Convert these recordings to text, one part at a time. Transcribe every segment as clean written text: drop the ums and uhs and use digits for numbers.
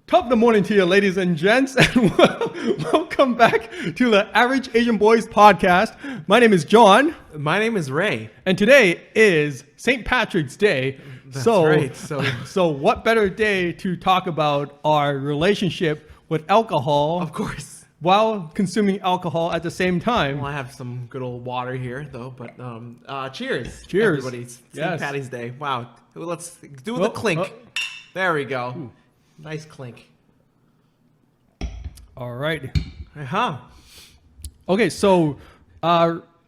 Top of the morning to you, ladies and gents, and welcome back to the Average Asian Boys podcast. My name is John. My name is Ray. And today is St. Patrick's Day. That's right. So what better day to talk about our relationship with alcohol? Of course. While consuming alcohol at the same time. Well, I have some good old water here, though. But cheers. Cheers. Everybody. It's Yes. St. Patty's Day. Wow. Let's do the clink. There we go. Ooh. Nice clink. All right. Uh-huh. Okay, so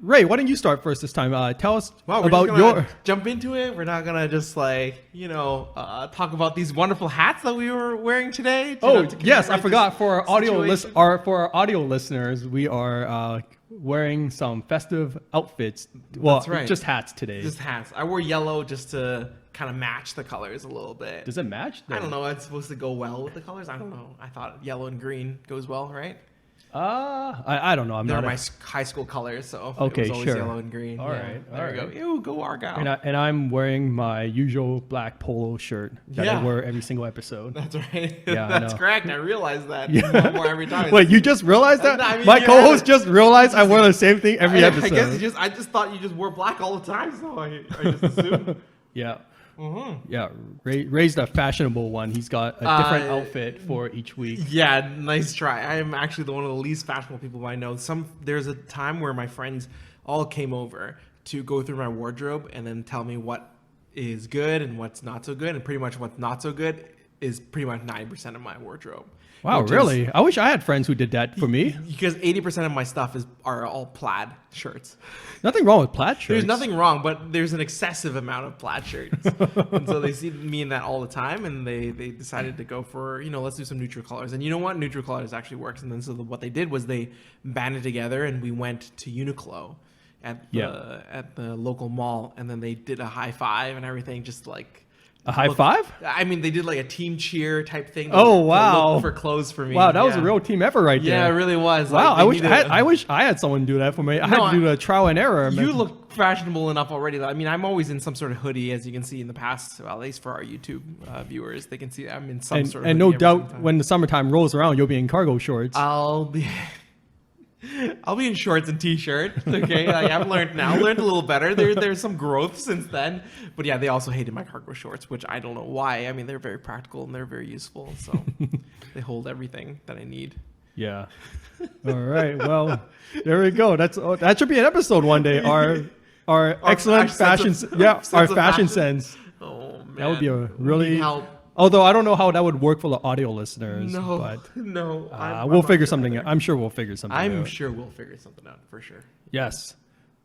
Ray, why don't you start first this time? Tell us Wow, we're about just gonna your... jump into it. We're not gonna just talk about these wonderful hats that we were wearing today. Oh, to yes, I commemorate forgot. this For our audio situation. for our audio listeners, we are wearing some festive outfits. Well, That's right. just hats today. Just hats. I wore yellow just to kind of match the colors a little bit. Does it match? I don't know. It's supposed to go well with the colors. I don't know. I thought yellow and green goes well, right? I don't know. I'm They're not. my high school colors, so Okay, it was always sure. yellow and green. All right, There all we right. go. Ew, go Argyle. And I'm wearing my usual black polo shirt that I Yeah. wear every single episode. That's right. Yeah, I That's know. correct. I realize that Yeah. more and more every time. Wait, you just realized that? I mean, My yeah. co-host just realized I wear the same thing every episode. I guess I just thought you just wore black all the time, so I just assumed. Yeah. Mm-hmm. Yeah. Ray's the fashionable one. He's got a different outfit for each week. Yeah, nice try. I am actually one of the least fashionable people I know. There's a time where my friends all came over to go through my wardrobe and then tell me what is good and what's not so good, and pretty much what's not so good is pretty much 90% of my wardrobe. Wow, which is- really? I wish I had friends who did that for me. Because 80% of my stuff are all plaid shirts. Nothing wrong with plaid shirts. There's nothing wrong, but there's an excessive amount of plaid shirts. And so they see me in that all the time, and they decided to go for, let's do some neutral colors. And you know what? Neutral colors actually works. And then so what they did was they banded together, and we went to Uniqlo at the local mall, and then they did a high five and everything, just like... A high five? I mean, they did like a team cheer type thing. Oh, to wow. look for clothes for me. Wow, that was a Yeah. real team effort right there. Yeah, it really was. Wow, Like, I wish I had someone do that for me. I had to do the trial and error. You look fashionable enough already. I mean, I'm always in some sort of hoodie, as you can see in the past. Well, at least for our YouTube viewers, they can see I'm in some sort of. And hoodie no every doubt, single time. when the summertime rolls around, you'll be in cargo shorts. I'll be in shorts and t-shirt. Okay, I've learned a little better. There's some growth since then. But yeah, they also hated my cargo shorts, which I don't know why. I mean, they're very practical and they're very useful. So they hold everything that I need. Yeah. All right. Well, there we go. That should be an episode one day. Our excellent fashion. Our fashion sense. Oh man, That would be a We really. need help. Although I don't know how that would work for the audio listeners. No, But no. we'll figure something out. I'm sure we'll figure something out. I'm sure we'll figure something out for sure. Yes.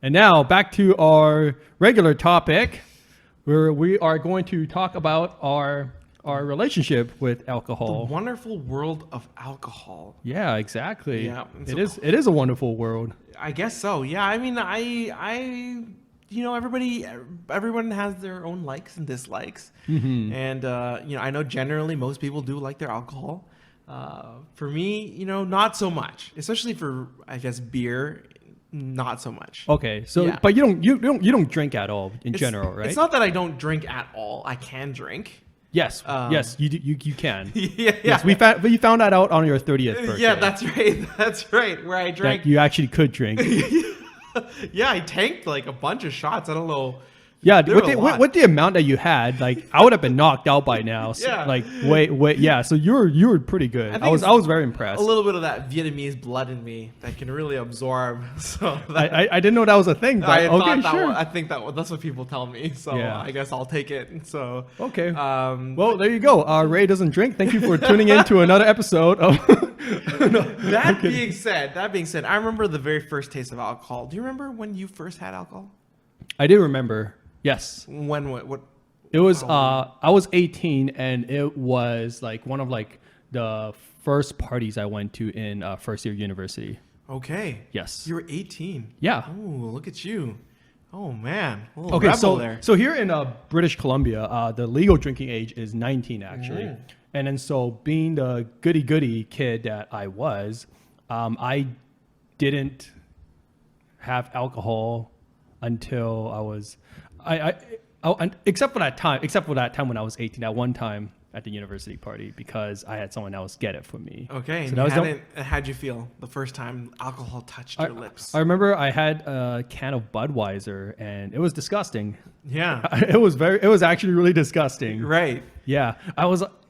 And now back to our regular topic, where we are going to talk about our relationship with alcohol. The wonderful world of alcohol. Yeah, exactly. Yeah, and It is a wonderful world. I guess so. Yeah. I mean, everyone has their own likes and dislikes. Mm-hmm. And, I know generally most people do like their alcohol. For me, not so much, especially for, I guess, beer, not so much. Okay. So Yeah. but you don't drink at all in general, right? It's not that I don't drink at all. I can drink. Yes. Yes, you can. Yeah. Yes, we found that out on your 30th birthday. Yeah, that's right. That's right. Where I drank. that you actually could drink. Yeah, I tanked like a bunch of shots. I don't know. Yeah, There with were a the, lot. with the amount that you had, like I would have been knocked out by now. So, Yeah. Like wait, yeah. So you were pretty good. think I was it's very impressed. A little bit of that Vietnamese blood in me that can really absorb. So that, I didn't know that was a thing, but I okay, thought that sure. I think that's what people tell me. So Yeah. I guess I'll take it. So Okay. Um, Well, there you go. Ray doesn't drink. Thank you for tuning in to another episode of. that being said, I remember the very first taste of alcohol. Do you remember when you first had alcohol? I do remember. Yes. When what? It was I was 18 and it was like one of like the first parties I went to in first year university. Okay. Yes. You were 18. Yeah. Oh, look at you. Oh man. A little Okay, rebel there. so here in British Columbia, the legal drinking age is 19 actually. Mm. And then so being the goody kid that I was, I didn't have alcohol until I was except for that time when I was 18. At one time, at the university party because I had someone else get it for me. Okay. So And that was how'd you feel the first time alcohol touched your lips? I remember I had a can of Budweiser and it was disgusting. Yeah. It was actually really disgusting. Right. Yeah.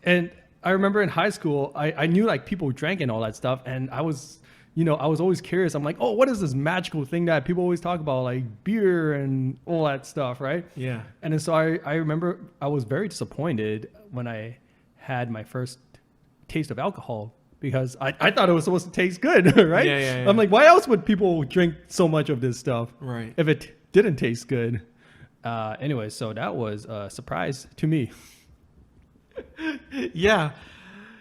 And I remember in high school, I knew like people drank and all that stuff. And I was always curious. I'm like, oh, what is this magical thing that people always talk about, like beer and all that stuff, right? Yeah. And then so I remember I was very disappointed when I had my first taste of alcohol because I thought it was supposed to taste good, right? Yeah. I'm like, why else would people drink so much of this stuff Right. if it didn't taste good? Anyway, so that was a surprise to me. Yeah.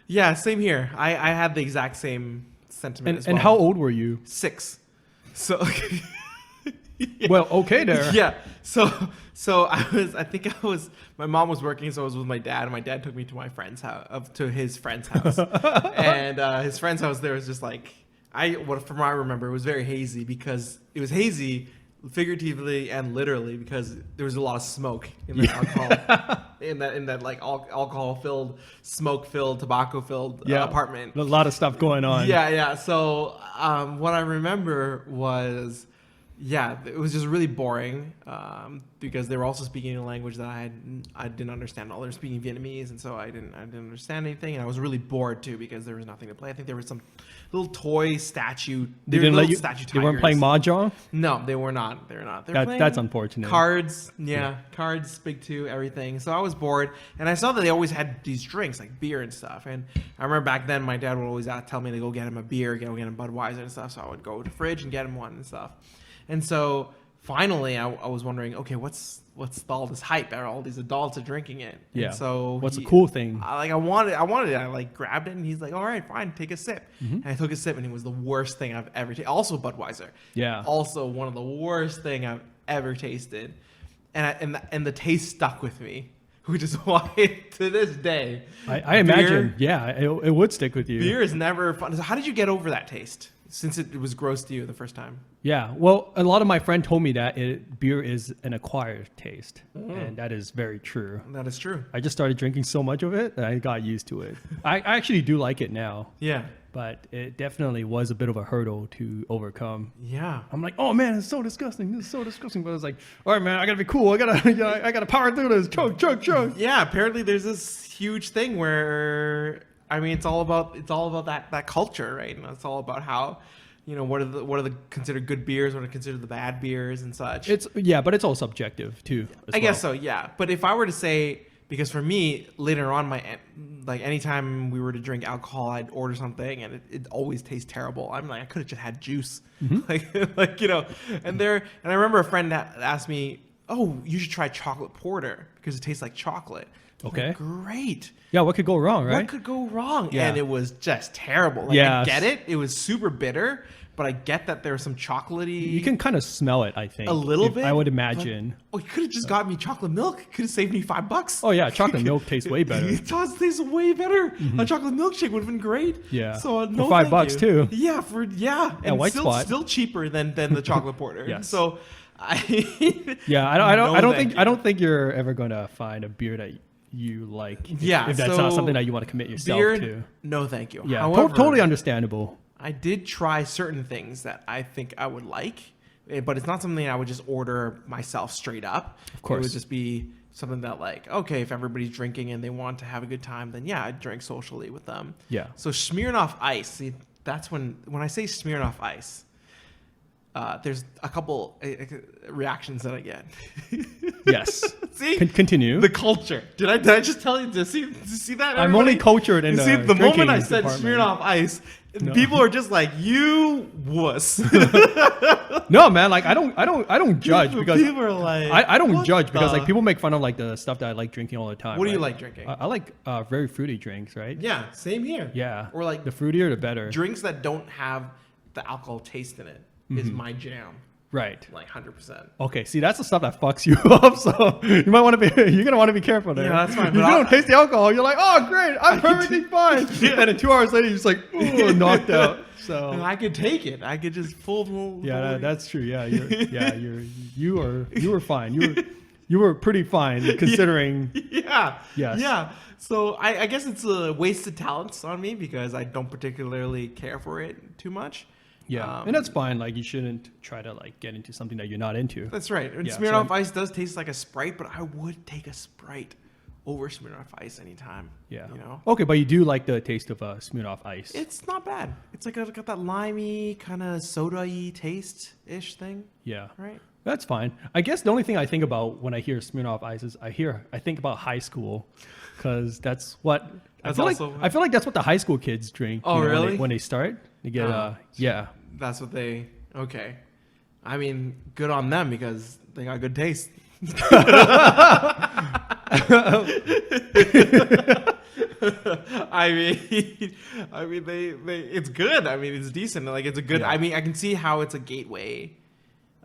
Yeah. Same here. I had the exact same sentiment as well. And how old were you? 6. So. Well, okay there. Yeah. So I think I was, my mom was working, so I was with my dad, and my dad took me to my friend's house, to his friend's house. And his friend's house there was just like, from what I remember, it was very hazy because it was hazy figuratively and literally because there was a lot of smoke in the alcohol, in that like alcohol filled, smoke filled, tobacco filled apartment. A lot of stuff going on. Yeah. So what I remember was, it was just really boring because they were also speaking a language that I didn't understand. All they were speaking Vietnamese, and so I didn't understand anything. And I was really bored too because there was nothing to play. I think there was some little toy statue. They didn't let you. They weren't playing mahjong. No, they were not. They were not. They were playing That's unfortunate. Cards, cards, big two, everything. So I was bored, and I saw that they always had these drinks like beer and stuff. And I remember back then, my dad would always tell me to go get him a beer, go get him Budweiser and stuff. So I would go to the fridge and get him one and stuff. And so finally, I was wondering, okay, what's all this hype? All these adults are drinking it. Yeah. And so what's the cool thing? I wanted it. I like grabbed it, and he's like, "All right, fine, take a sip." Mm-hmm. And I took a sip, and it was the worst thing I've ever tasted. Also Budweiser. Yeah. Also one of the worst thing I've ever tasted, and the taste stuck with me, which is why to this day, I imagine, it would stick with you. Beer is never fun. So how did you get over that taste? Since it was gross to you the first time. Yeah, well, a lot of my friends told me that beer is an acquired taste, and that is very true. That is true. I just started drinking so much of it that I got used to it. I actually do like it now. Yeah. But it definitely was a bit of a hurdle to overcome. Yeah. I'm like, oh man, it's so disgusting. This is so disgusting. But I was like, all right, man, I gotta be cool. I gotta power through this. Chug. Yeah. Apparently, there's this huge thing where, I mean, it's all about that culture, right? And it's all about how, what are the considered good beers, what are considered the bad beers and such. But it's all subjective too. I guess so, yeah. But if I were to say, because for me, later on, anytime we were to drink alcohol, I'd order something and it always tastes terrible. I'm like, I could have just had juice, And I remember a friend that asked me, "Oh, you should try chocolate porter because it tastes like chocolate." Okay. Like, great. Yeah, what could go wrong, right? What could go wrong? Yeah. And it was just terrible. I get it. It was super bitter, but I get that there was some chocolatey. You can kind of smell it, I think. A little bit. I would imagine. You could have just got me chocolate milk. Could have saved me $5. Oh yeah, chocolate milk tastes way better. It tastes way better. Mm-hmm. A chocolate milkshake would have been great. Yeah. So for $5 too. Yeah, and White Spot. Still cheaper than the chocolate porter. Yes. So I don't think you're ever going to find a beer that you like. If that's not something that you want to commit yourself to. No, thank you. Yeah, However, totally understandable. I did try certain things that I think I would like, but it's not something I would just order myself straight up. Of course. It would just be something that okay, if everybody's drinking and they want to have a good time, then I'd drink socially with them. Yeah. So Smirnoff Ice, see, that's when I say Smirnoff Ice, there's a couple reactions that I get. Yes. See? Continue. The culture. Did I just tell you to see that? I'm only cultured in the moment I said department. Smirnoff Ice, people are just like, you wuss. No, man, I don't judge because people are like, I don't judge because people make fun of the stuff that I like drinking all the time. What do you like drinking? I like very fruity drinks, right? Yeah, same here. Yeah. Or the fruitier the better. Drinks that don't have the alcohol taste in it is my jam. Right. 100%. Okay, see, that's the stuff that fucks you up. So you're gonna want to be careful there. Yeah, that's fine. If you don't taste the alcohol, you're like, oh great, I'm perfectly fine. And then 2 hours later, you're just like, ooh, knocked out. So I could take it. I could just full. Yeah, that's true. Yeah, you were fine. You were pretty fine considering. Yeah. Yes. Yeah. So I guess it's a wasted talents on me because I don't particularly care for it too much. Yeah, and that's fine. Like you shouldn't try to like get into something that you're not into. That's right. And Yeah, Smirnoff so- Ice does taste like a Sprite, but I would take a Sprite over Smirnoff Ice anytime. Yeah. You know? Okay, but you do like the taste of Smirnoff Ice. It's not bad. It's like got that limey, kind of soda-y taste-ish thing, Yeah. right? That's fine. I guess the only thing I think about when I hear Smirnoff Ice is I think about high school, because that's what That's I also- feel like that's what the high school kids drink. Oh, you know, really? When they start, they get Oh. yeah. That's what they... Okay. I mean, good on them because they got good taste. I mean, they, it's good. I mean, it's decent. Like, it's a good. Yeah. I mean, I can see how it's a gateway,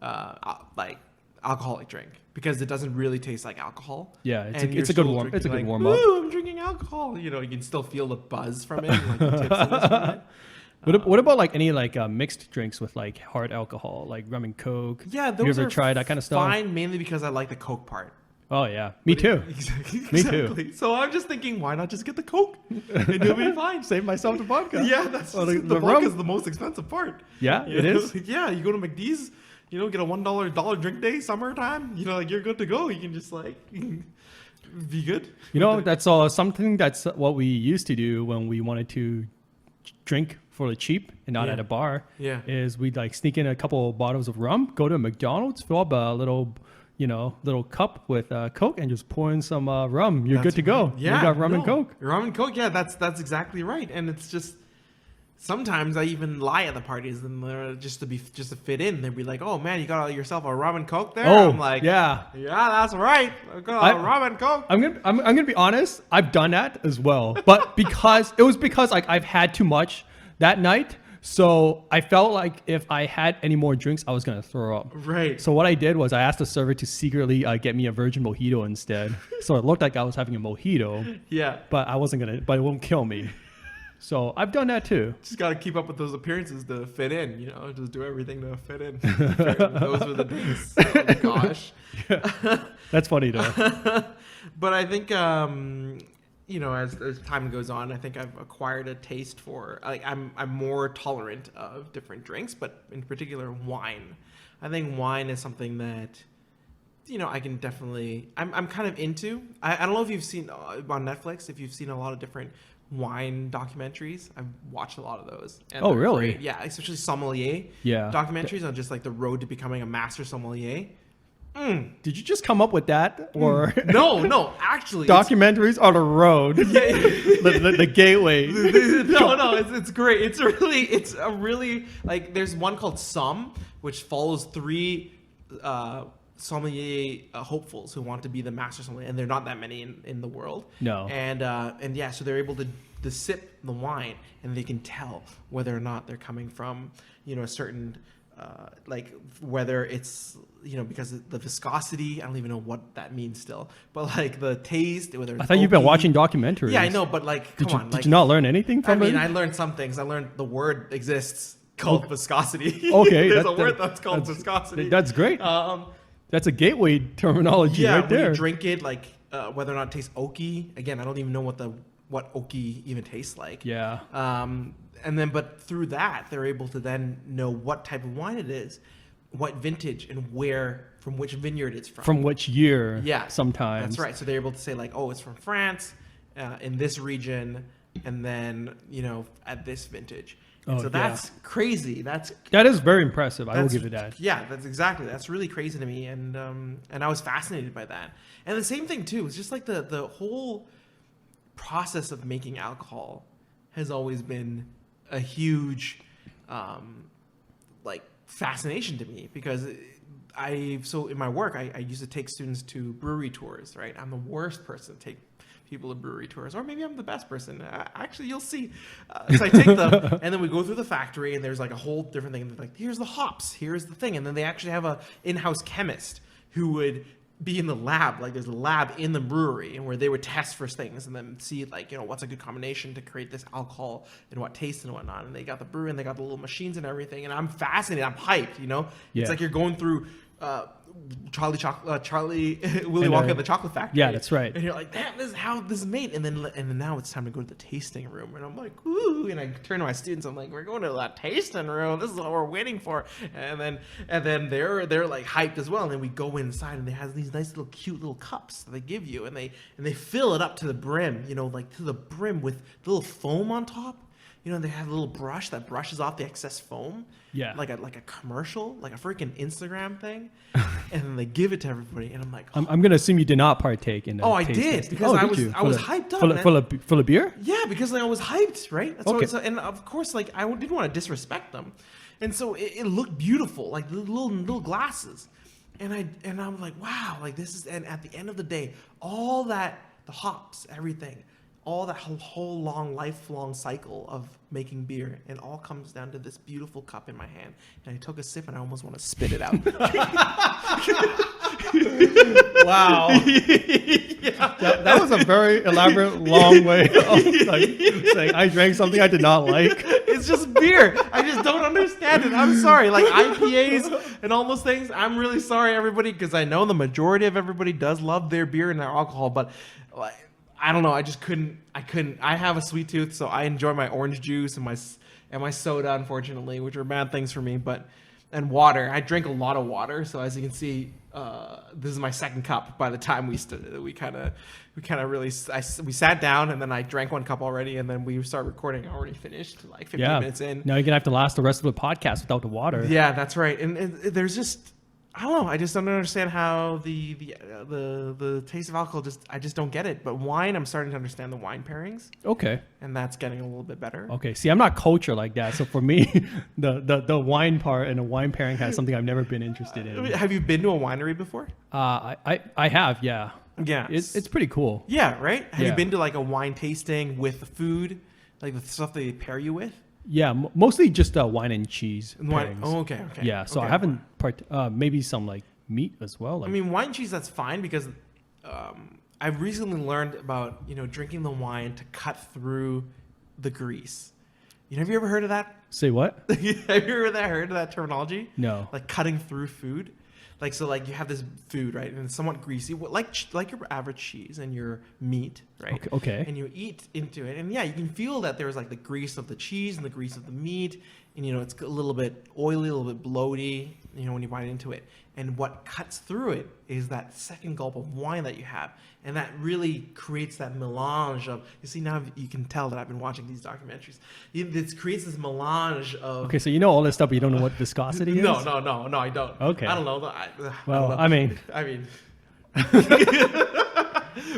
like alcoholic drink because it doesn't really taste like alcohol. Yeah, it's And a you're good still warm. It's a good drinking, warm like, up. Ooh, I'm drinking alcohol. You know, you can still feel the buzz from it, like the tipsiness from it. What about like any like mixed drinks with like hard alcohol, like rum and coke? Yeah, those Have you ever are tried that kind of stuff? Fine, mainly because I like the Coke part. Oh yeah, me too. Exactly. Me too. Exactly. So I'm just thinking, why not just get the Coke? And you'll be fine. Save myself the vodka. Yeah, that's Well, the the vodka rum- is the most expensive part. Yeah, You it know? is. Yeah, you go to McD's, you know, get a $1 drink day, summertime. You know, like you're good to go. You can just like be good. You know, that's something that's what we used to do when we wanted to drink for the cheap and not Yeah. at a bar. Yeah. Is we'd like sneak in a couple of bottles of rum, go to McDonald's, fill up a little cup with Coke and just pour in some rum. You're That's good to go. right. Yeah, You got rum and no. Coke. Rum and Coke. Yeah, that's exactly right. And it's just sometimes I even lie at the parties and just to fit in. They'd be like, "Oh man, you got yourself a rum and Coke there." Oh, I'm like, yeah. yeah, that's right. I got a rum and Coke. I'm gonna be honest. I've done that as well, but because like I've had too much that night, so I felt like if I had any more drinks, I was gonna throw up. Right. So what I did was I asked the server to secretly get me a virgin mojito instead. So it looked like I was having a mojito, Yeah. but it won't kill me. So I've done that too. Just got to keep up with those appearances to fit in, you know, just do everything to fit in. Those were the days. Oh my gosh. That's funny though. But I think, you know, as time goes on, I think I've acquired a taste for, like, I'm more tolerant of different drinks, but in particular wine. I think wine is something that, you know, I can definitely, I'm kind of into. I don't know if you've seen on Netflix, if you've seen a lot of different wine documentaries. I've watched a lot of those. And Oh, they're really? great. Yeah, especially sommelier Yeah. documentaries on just like the road to becoming a master sommelier. Did you just come up with that, or No, actually, it's- documentaries on the road, the gateway? no, it's great. It's a really like there's one called Somm, which follows three sommelier hopefuls who want to be the master sommelier, and there are not that many in the world. No. And yeah, so they're able to sip the wine, and they can tell whether or not they're coming from, you know, a certain like whether it's, you know, because of the viscosity. I don't even know what that means still, but like the taste, whether it's I thought you've been oaky. watching documentaries. Yeah, I know, but like, Did come you, on, did like, you not learn anything I from mean, it? I learned some things. I learned the word exists called viscosity. Okay, There's a word that's called viscosity. That's great. That's a gateway terminology Yeah, right when there. you drink it, like whether or not it tastes oaky. Again, I don't even know what oaky even tastes like. Yeah. And then, but through that, they're able to then know what type of wine it is, what vintage, and from which vineyard it's from. From which year? Yeah, Sometimes. That's right. So they're able to say like, oh, it's from France, in this region, and then, you know, at this vintage. And Oh, so that's crazy. That is very impressive. I will that's- give it that. Yeah, that's really crazy to me, and I was fascinated by that. And the same thing too. It's just like the whole process of making alcohol has always been a huge like fascination to me, because so in my work I used to take students to brewery tours, right? I'm the worst person to take people to brewery tours, or maybe I'm the best person. Actually, you'll see. So I take them, and then we go through the factory, and there's like a whole different thing. Like, here's the hops, here's the thing, and then they actually have a in-house chemist who would be in the lab. Like, there's a lab in the brewery, and where they would test for things and then see, like, you know, what's a good combination to create this alcohol and what taste and whatnot. And they got the brewery, and they got the little machines and everything. And I'm fascinated. I'm hyped. You know, Yeah. it's like you're going through Charlie Willy And, Wonka and the Chocolate Factory. yeah, that's right. And you're like, damn, this is how this is made. And then now it's time to go to the tasting room. And I'm like, ooh. And I turn to my students. I'm like, we're going to that tasting room. This is what we're waiting for. And then they're like hyped as well. And then we go inside, and they have these nice little cute little cups that they give you, and they fill it up to the brim. Like to the brim with little foam on top. They have a little brush that brushes off the excess foam. Yeah. Like a commercial, like a freaking Instagram thing. And then they give it to everybody. And I'm like, I'm going to assume you did not partake in that. oh, I did. Because I was hyped up. Full of beer? Yeah, because I was hyped, right? That's Okay. and of course, like, I didn't want to disrespect them. And so it looked beautiful, like the little glasses. And I'm like, wow, like this is, and at the end of the day, all that, the hops, everything, all that whole lifelong cycle of making beer, and all comes down to this beautiful cup in my hand. And I took a sip, and I almost want to spit it out. Wow. Yeah. That was a very elaborate, long way of saying I drank something I did not like. It's just beer. I just don't understand it. I'm sorry. Like IPAs and all those things. I'm really sorry, everybody, because I know the majority of everybody does love their beer and their alcohol, but I don't know. I just couldn't. I have a sweet tooth, so I enjoy my orange juice and my soda, unfortunately, which are bad things for me. And water. I drink a lot of water, so as you can see, this is my second cup. By the time we sat down, and then I drank one cup already, and then we start recording. I already finished like 15 minutes in. Now you're gonna have to last the rest of the podcast without the water. Yeah, that's right. And there's just, I don't know. I just don't understand how the taste of alcohol I just don't get it. But wine, I'm starting to understand the wine pairings, Okay. and that's getting a little bit better. Okay. See, I'm not cultured like that, so for me, the wine part and the wine pairing has something I've never been interested in. Have you been to a winery before? I have, yeah. Yeah, It's pretty cool. yeah, right. Have Yeah. you been to like a wine tasting with the food, like the stuff they pair you with? Yeah, mostly just wine and cheese. Wine. pairings. Oh, okay. Yeah, so okay. I haven't maybe some like meat as well. Like, I mean, wine cheese, that's fine, because I've recently learned about drinking the wine to cut through the grease. Have you ever heard of that? say what? Have you ever heard of that terminology? No. Like cutting through food. So you have this food, right, and it's somewhat greasy, like your average cheese and your meat, right? Okay. And you eat into it, and yeah, you can feel that there's like the grease of the cheese and the grease of the meat, and it's a little bit oily, a little bit bloaty, when you bite into it. And what cuts through it is that second gulp of wine that you have, and that really creates that melange of. You see, now you can tell that I've been watching these documentaries. It creates this melange of. Okay, so you know all this stuff, but you don't know what viscosity is? No, I don't. Okay. I don't know. Well, I don't know. I mean,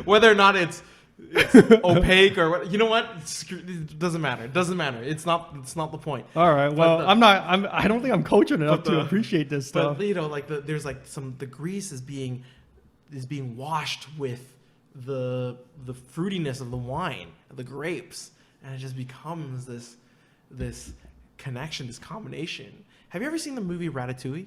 whether or not it's opaque or what, it doesn't matter. It doesn't matter. It's not the point. all right. Well, I don't think I'm cultured enough but to the- appreciate this stuff. But there's like the grease is being washed with the fruitiness of the wine, the grapes, and it just becomes this connection, this combination. Have you ever seen the movie Ratatouille?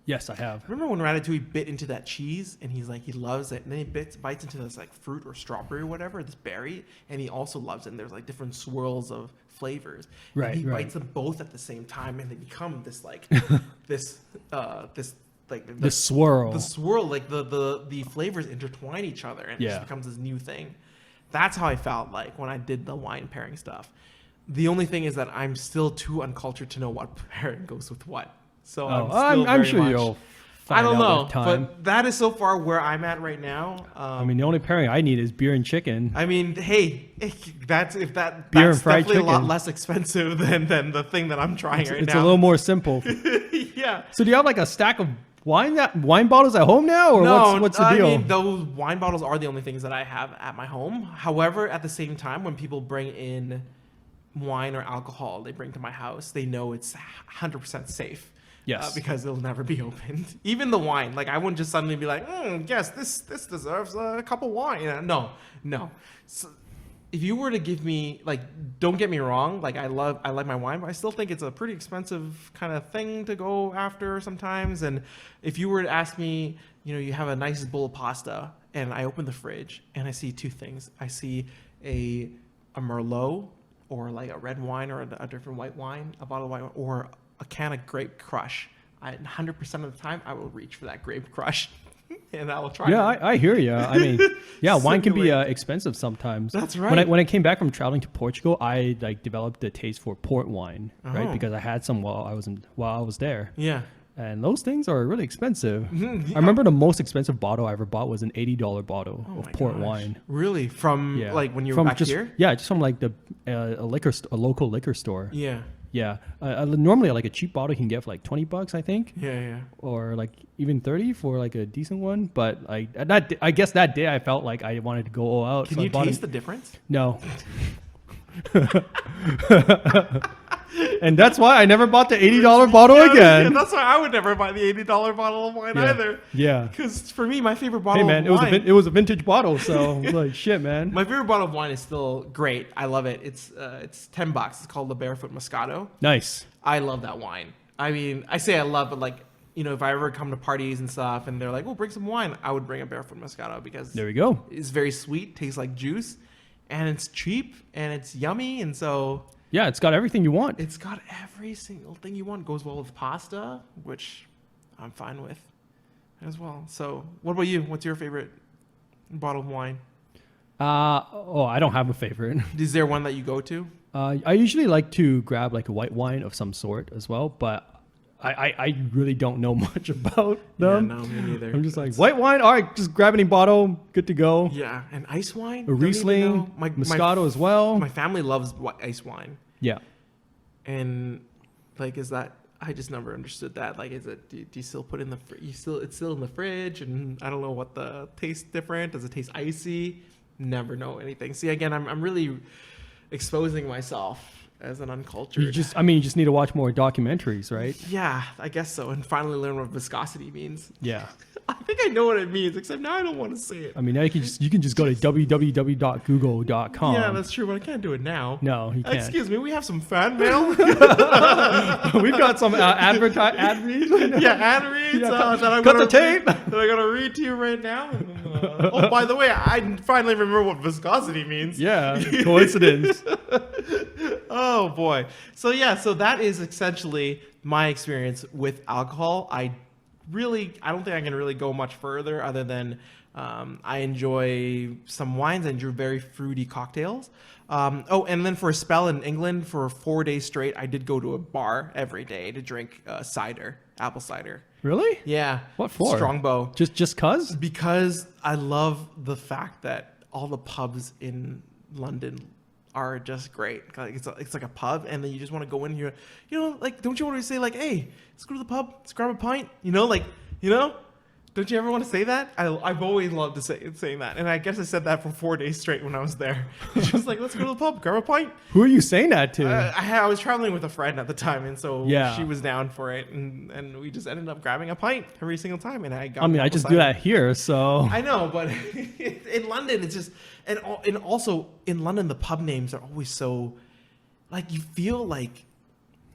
Yes, I have. Remember when Ratatouille bit into that cheese, and he's like, he loves it, and then he bites into this like fruit or strawberry or whatever, this berry, and he also loves it, and there's like different swirls of flavors. Right, And he right. bites them both at the same time, and they become this like this The swirl. the swirl, like the flavors intertwine each other, and it Yeah. just becomes this new thing. That's how I felt like when I did the wine pairing stuff. The only thing is that I'm still too uncultured to know what pairing goes with what. So I'm sure you'll I find don't out know, with time. but that is so far where I'm at right now. I mean, the only pairing I need is beer and chicken. Hey, that's Beer and that's fried definitely a lot chicken. less expensive than the thing that I'm trying right It's now. a little more simple. Yeah. So do you have like a stack of wine bottles at home now, or what's the deal? I mean, those wine bottles are the only things that I have at my home. However, at the same time, when people bring in wine or alcohol they bring to my house, they know it's 100% safe. Yes. Because it'll never be opened. Even the wine, like I wouldn't just suddenly be like, yes, this deserves a cup of wine. No. So, if you were to give me, like, don't get me wrong, like I like my wine, but I still think it's a pretty expensive kind of thing to go after sometimes. And if you were to ask me, you have a nice bowl of pasta, and I open the fridge and I see two things. I see a Merlot, or like a red wine, or a different white wine, a bottle of white wine, or a can of Grape Crush. 100% of the time I will reach for that Grape Crush, and I will try. Yeah, I hear you. I mean, yeah, wine can be Simulate. expensive sometimes. That's When right. when I came back from traveling to Portugal, I like developed a taste for port wine, right? Oh. Because I had some while I was there, Yeah. and those things are really expensive. Mhm, yeah. I remember the most expensive bottle I ever bought was an $80 bottle Oh of my port gosh. wine. Really? From Yeah, like when you were from back just, here? Yeah, just from like the a local liquor store. Yeah. Yeah, normally like a cheap bottle you can get for like $20, I think, Yeah. Yeah. or like even 30 for like a decent one. But I guess that day I felt like I wanted to go all out. Can so I you bought taste it. the difference? No. And that's why I never bought the $80 bottle Yeah, again. that's why I would never buy the $80 bottle of wine Yeah. either. Yeah. Because for me, my favorite Hey bottle man, of wine. it was a vintage bottle, so like shit, man. My favorite bottle of wine is still great. I love it. It's $10. It's called the Barefoot Moscato. Nice. I love that wine. I mean, I say I love it, like, you know, if I ever come to parties and stuff and they're like, "Well, bring some wine," I would bring a Barefoot Moscato because There we go. it's very sweet, tastes like juice, and it's cheap and it's yummy, and so Yeah, it's got everything you want. it's got every single thing you want. Goes well with pasta, which I'm fine with as well. So, what about you? What's your favorite bottle of wine? I don't have a favorite. Is there one that you go to? I usually like to grab like a white wine of some sort as well, but I really don't know much about them. Yeah, no, me neither. I'm just like, white wine? All right, just grab any bottle, good to go. Yeah, and ice wine. A Don't even Riesling, know. Moscato as well. My family loves ice wine, Yeah. and like, is that? I just never understood that. Like, is it? Do you still put in the? It's still in the fridge, and I don't know what the taste different. Does it taste icy? Never know anything. See, again, I'm really exposing myself as an uncultured. You just need to watch more documentaries, right? Yeah, I guess so, and finally learn what viscosity means. Yeah. I think I know what it means, except now I don't want to say it. I mean, now you can just go to www.google.com. Yeah, that's true, but I can't do it now. No, you can't. Excuse me, we have some fan mail. We've got some ad reads right now. Yeah, ad reads Yeah, that I'm cut gonna the tape. that I'm gonna read to you right now. Oh, by the way, I finally remember what viscosity means. Yeah, coincidence. Oh boy. So that is essentially my experience with alcohol. I don't think I can really go much further other than I enjoy some wines. I enjoy very fruity cocktails. And then for a spell in England for 4 days straight, I did go to a bar every day to drink cider, apple cider. Really? Yeah. What for? Strongbow. Just cause? Because I love the fact that all the pubs in London are just great. Like it's like a pub, and then you just want to go in here. You know, like, don't you want to say like, "Hey, let's go to the pub, let's grab a pint." You know, like, you know, don't you ever want to say that? I've always loved saying that, and I guess I said that for 4 days straight when I was there. It's just like, let's go to the pub, grab a pint. Who are you saying that to? I was traveling with a friend at the time, and so Yeah. she was down for it, and we just ended up grabbing a pint every single time. And I I just do that here, so I know, but in London, it's just, and also in London, the pub names are always so, like, you feel like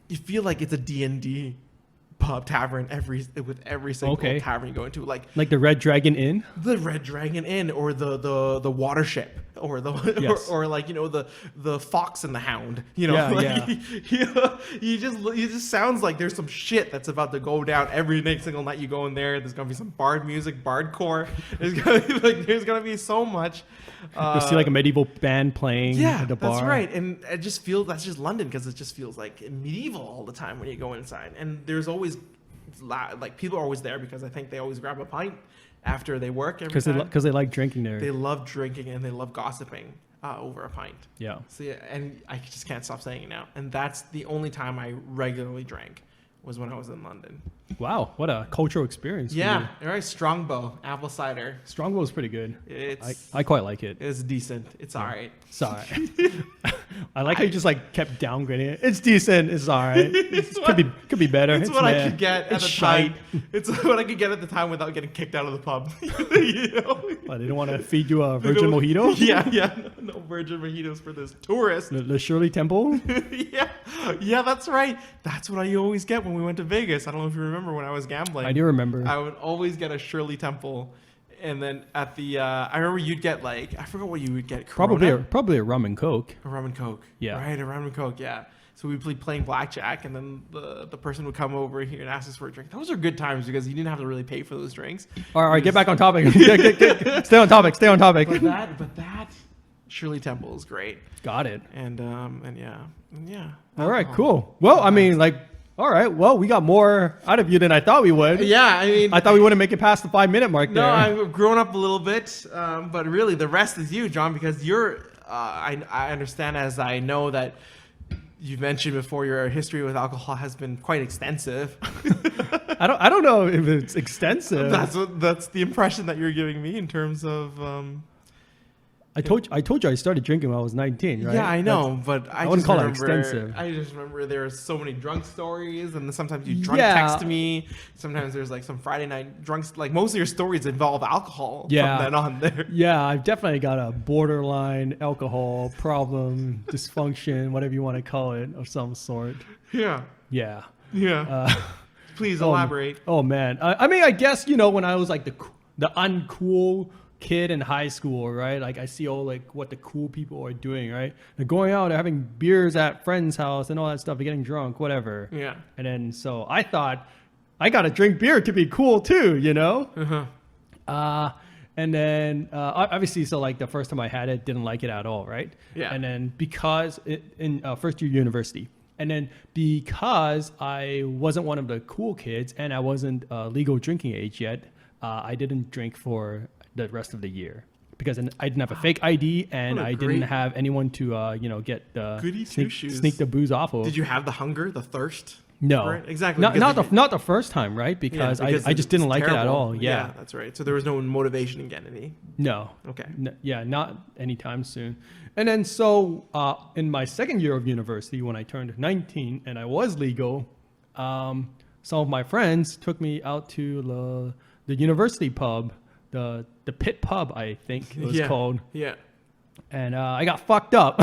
it's a D&D pub tavern with every single Okay. tavern you go into, like the Red Dragon Inn. the Red Dragon Inn or the Watership or the Yes. or like, you know, the Fox and the Hound, you know, Yeah, like, yeah. you just sounds like there's some shit that's about to go down every single night you go in there. There's gonna be some bard music, bardcore. There's gonna be so much. You'll see like a medieval band playing Yeah, at the bar. that's right. And it just feels, that's just London, because it just feels like medieval all the time when you go inside. And there's always, like, people are always there because I think they always grab a pint after they work every time. Because they like drinking there. They love drinking and they love gossiping over a pint. Yeah. So yeah, and I just can't stop saying it now. And that's the only time I regularly drank, was when I was in London. Wow, what a cultural experience. for Yeah, you. all right, Strongbow, apple cider. Strongbow is pretty good. It's I quite like it. it's decent. It's all right. Sorry. I like how you just like kept downgrading it. It's decent. It's all right. It's Could be better. It's what I meh. could get at It's the shite. time. It's what I could get at the time without getting kicked out of the pub. You know? What, they don't want to feed you a Virgin Mojito? Yeah. No Virgin Mojitos for this tourist. The Shirley Temple? Yeah, that's right. That's what I always get when we went to Vegas. I don't know if you remember when I was gambling. I do remember. I would always get a Shirley Temple And then at the, I remember you'd get like, I forgot what you would get. Corona? Probably a rum and coke. A rum and coke. Yeah. Right, a rum and coke, yeah. So we'd be playing blackjack, and then the person would come over here and ask us for a drink. Those are good times because you didn't have to really pay for those drinks. All right, get back on topic. Stay on topic. Stay on topic. But that Shirley Temple is great. Got it. And yeah. All right, cool. Well, I mean, like, all right. Well, we got more out of you than I thought we would. Yeah, I mean, I thought we wouldn't make it past the 5-minute mark there. no, I've grown up a little bit, but really the rest is you, John, because you're. I understand, as I know that you've mentioned before, your history with alcohol has been quite extensive. I don't know if it's extensive. That's the impression that you're giving me in terms of. I told you I started drinking when I was 19, right? Yeah, I know, but I wouldn't just call it remember, extensive. I just remember there are so many drunk stories, and then sometimes you drunk Yeah. text me. Sometimes there's like some Friday night drunks. Like most of your stories involve alcohol. Yeah. From then on there. Yeah, I've definitely got a borderline alcohol problem, dysfunction, whatever you want to call it, of some sort. Yeah. Yeah. Yeah. Please elaborate. Oh man, I mean, I guess when I was like the uncool kid in high school, right? Like I see all like what the cool people are doing, right? They're going out, they're having beers at friends' house and all that stuff, they're getting drunk, whatever. Yeah. And then so I thought I gotta drink beer to be cool too, Uh-huh. And then obviously, so like the first time I had it, didn't like it at all, right? Yeah. And then because in first year university, and then because I wasn't one of the cool kids and I wasn't legal drinking age yet, I didn't drink for the rest of the year because I didn't have a fake ID and What a I great- didn't have anyone to get Goody two-shoes. sneak the booze off of. Did you have the hunger, the thirst? No, for it? Exactly. Not because not the first time, right? Because I just didn't it's like it at terrible. all. Yeah. That's right. So there was no motivation in getting any. No. Okay. Yeah, not anytime soon. And then so in my second year of university, when I turned 19 and I was legal, some of my friends took me out to the university pub, the Pit Pub, I think it was called. Yeah. And I got fucked up.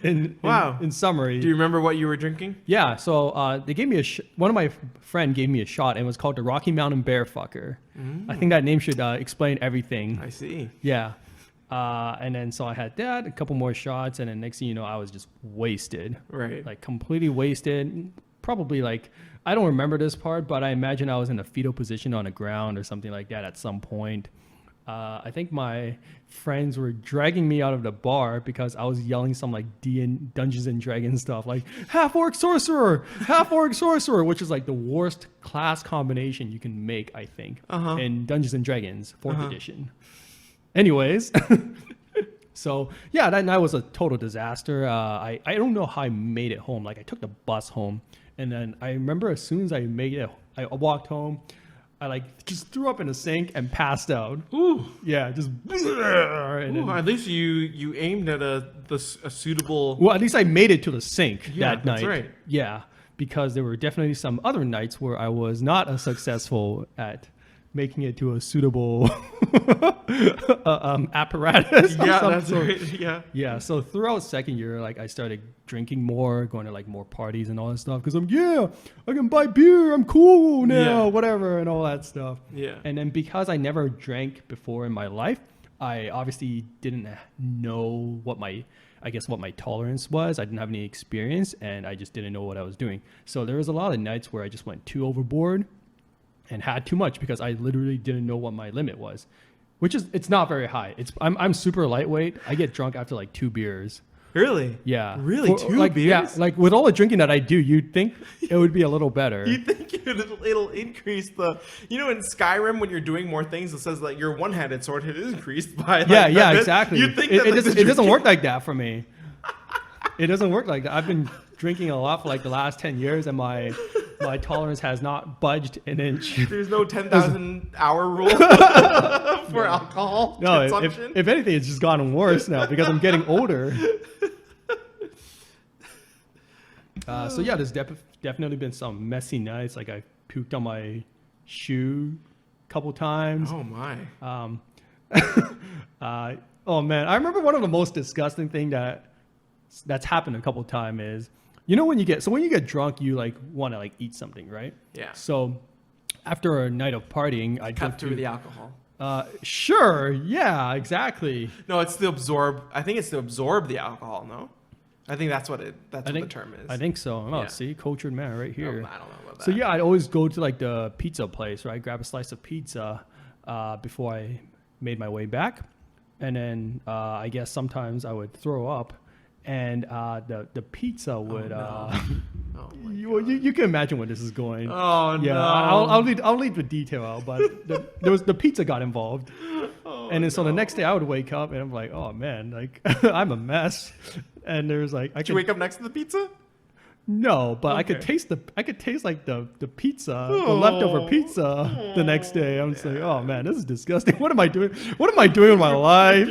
In summary. Do you remember what you were drinking? Yeah, so they gave me one of my friend gave me a shot and it was called the Rocky Mountain Bear Fucker. I think that name should explain everything. I see. Yeah. And then so I had that, a couple more shots, and then next thing you know, I was just wasted. Right. Like completely wasted. Probably like, I don't remember this part, but I imagine I was in a fetal position on the ground or something like that at some point. I think my friends were dragging me out of the bar because I was yelling some like Dungeons and Dragons stuff, like half-orc sorcerer, which is like the worst class combination you can make, I think, in Dungeons and Dragons 4th edition. Anyways, so yeah, that night was a total disaster. I don't know how I made it home. Like I took the bus home, and then I remember as soon as I made it, I walked home. I like just threw up in the sink and passed out. Ooh. Yeah, just. And Ooh, then, at least you aimed at a suitable. well, at least I made it to the sink Yeah, that that's night. right. Yeah, because there were definitely some other nights where I was not as successful at making it to a suitable apparatus. of Yeah, some that's sort. right. Yeah. Yeah, so throughout second year, like I started drinking more, going to like more parties and all that stuff because I can buy beer, I'm cool now, Yeah. whatever, and all that stuff. Yeah. And then because I never drank before in my life, I obviously didn't know what my tolerance was. I didn't have any experience, and I just didn't know what I was doing. So there was a lot of nights where I just went too overboard and had too much because I literally didn't know what my limit was, it's not very high. I'm super lightweight. I get drunk after like 2 beers. Really? Yeah. Really? 2 beers? Yeah, like with all the drinking that I do, you'd think it would be a little better. You think it'll increase the, in Skyrim when you're doing more things, it says that your one-handed sword hit is increased by. Like, Yeah, exactly. You think it doesn't work like that for me. It doesn't work like that. I've been drinking a lot for like the last 10 years, and my tolerance has not budged an inch. There's no 10,000 hour rule for alcohol No, consumption. if anything, it's just gotten worse now because I'm getting older. So yeah, there's definitely been some messy nights. Like I puked on my shoe a couple times. Oh my. Oh man, I remember one of the most disgusting thing that's happened a couple times is, when you get drunk, you like want to like eat something, right? Yeah. So after a night of partying, I Cut drink through the alcohol. Sure, yeah, exactly. No, it's to absorb. I think it's to absorb the alcohol. No, I think that's what I the think term is. I think so. Oh, Yeah. see, cultured man right No, here. I don't know about that. So yeah, I'd always go to like the pizza place, right? Grab a slice of pizza before I made my way back, and then I guess sometimes I would throw up, and the pizza would. no. Oh my You can imagine where this is going. Oh Yeah, no! I'll leave the detail out, but the pizza got involved, and then so the next day I would wake up and I'm like, oh man, like I'm a mess, and there's like I Did you wake up next to the pizza? no, but I could Okay. taste like the pizza, the leftover pizza the next day. I'm just like, oh man, this is disgusting. What am I doing? What am I doing with my life?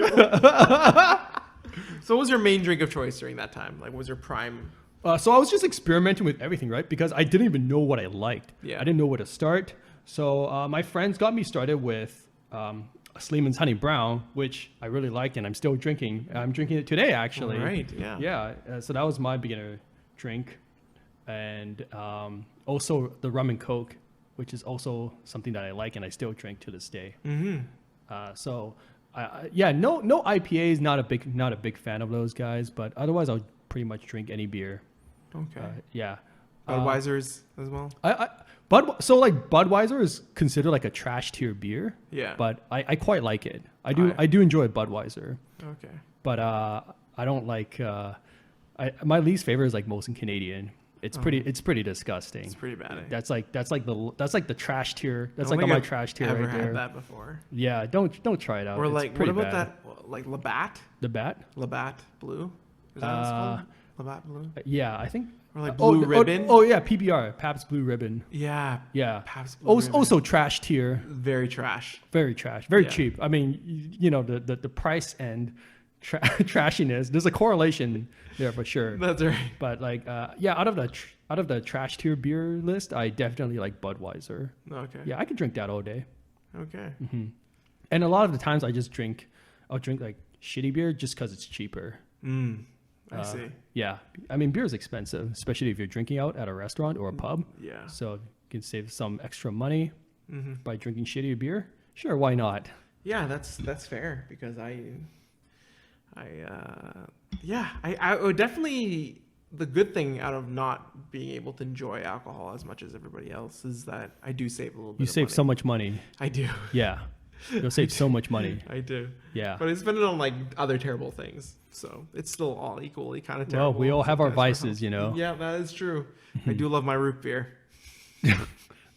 So, what was your main drink of choice during that time? Like, what was your prime? So I was just experimenting with everything, right? Because I didn't even know what I liked. Yeah. I didn't know where to start. So my friends got me started with Sleeman's Honey Brown, which I really liked, and I'm still drinking. I'm drinking it today, actually. Right, yeah. Yeah. So that was my beginner drink, and also the rum and coke, which is also something that I like, and I still drink to this day. Mm-hmm. So yeah, no IPAs. Not a big fan of those guys, but otherwise I'll pretty much drink any beer. Okay. Yeah. Budweiser's as well. So like Budweiser is considered like a trash tier beer. Yeah. But I quite like it. I do enjoy Budweiser. Okay. But I don't like my least favorite is like Molson Canadian. It's pretty disgusting. It's pretty bad. That's like the trash tier. That's I don't like on think my I've trash tier ever right had there. that before. Yeah, don't try it out. Or It's like, what pretty about bad. that? Like Labatt? The bat? Labatt Blue? Is that what it's called? Labatt Blue? Yeah, I think. Or like Blue Ribbon? Oh yeah, PBR, Pabst Blue Ribbon. Yeah. Yeah. Pabst Blue Ribbon. Also trash tier. Very trash. Very trash. Very Yeah. cheap. I mean, you know, the price and trashiness. There's a correlation there for sure. That's right. But like, yeah, out of the trash tier beer list, I definitely like Budweiser. Okay. Yeah, I could drink that all day. Okay. And a lot of the times I'll drink like shitty beer just because it's cheaper. I see. Yeah, I mean, beer is expensive, especially if you're drinking out at a restaurant or a pub. Yeah. So you can save some extra money Mm-hmm. by drinking shitty beer. Sure, why not? Yeah, that's fair because I would definitely, the good thing out of not being able to enjoy alcohol as much as everybody else is that I do save a little bit. You of save money. so much money. I do. Yeah, you'll save so much money. I do. Yeah. But I spend it on like other terrible things, so it's still all equally kind of Well, terrible. we all have our sometimes for vices, health. you know. Yeah, that is true. I do love my root beer.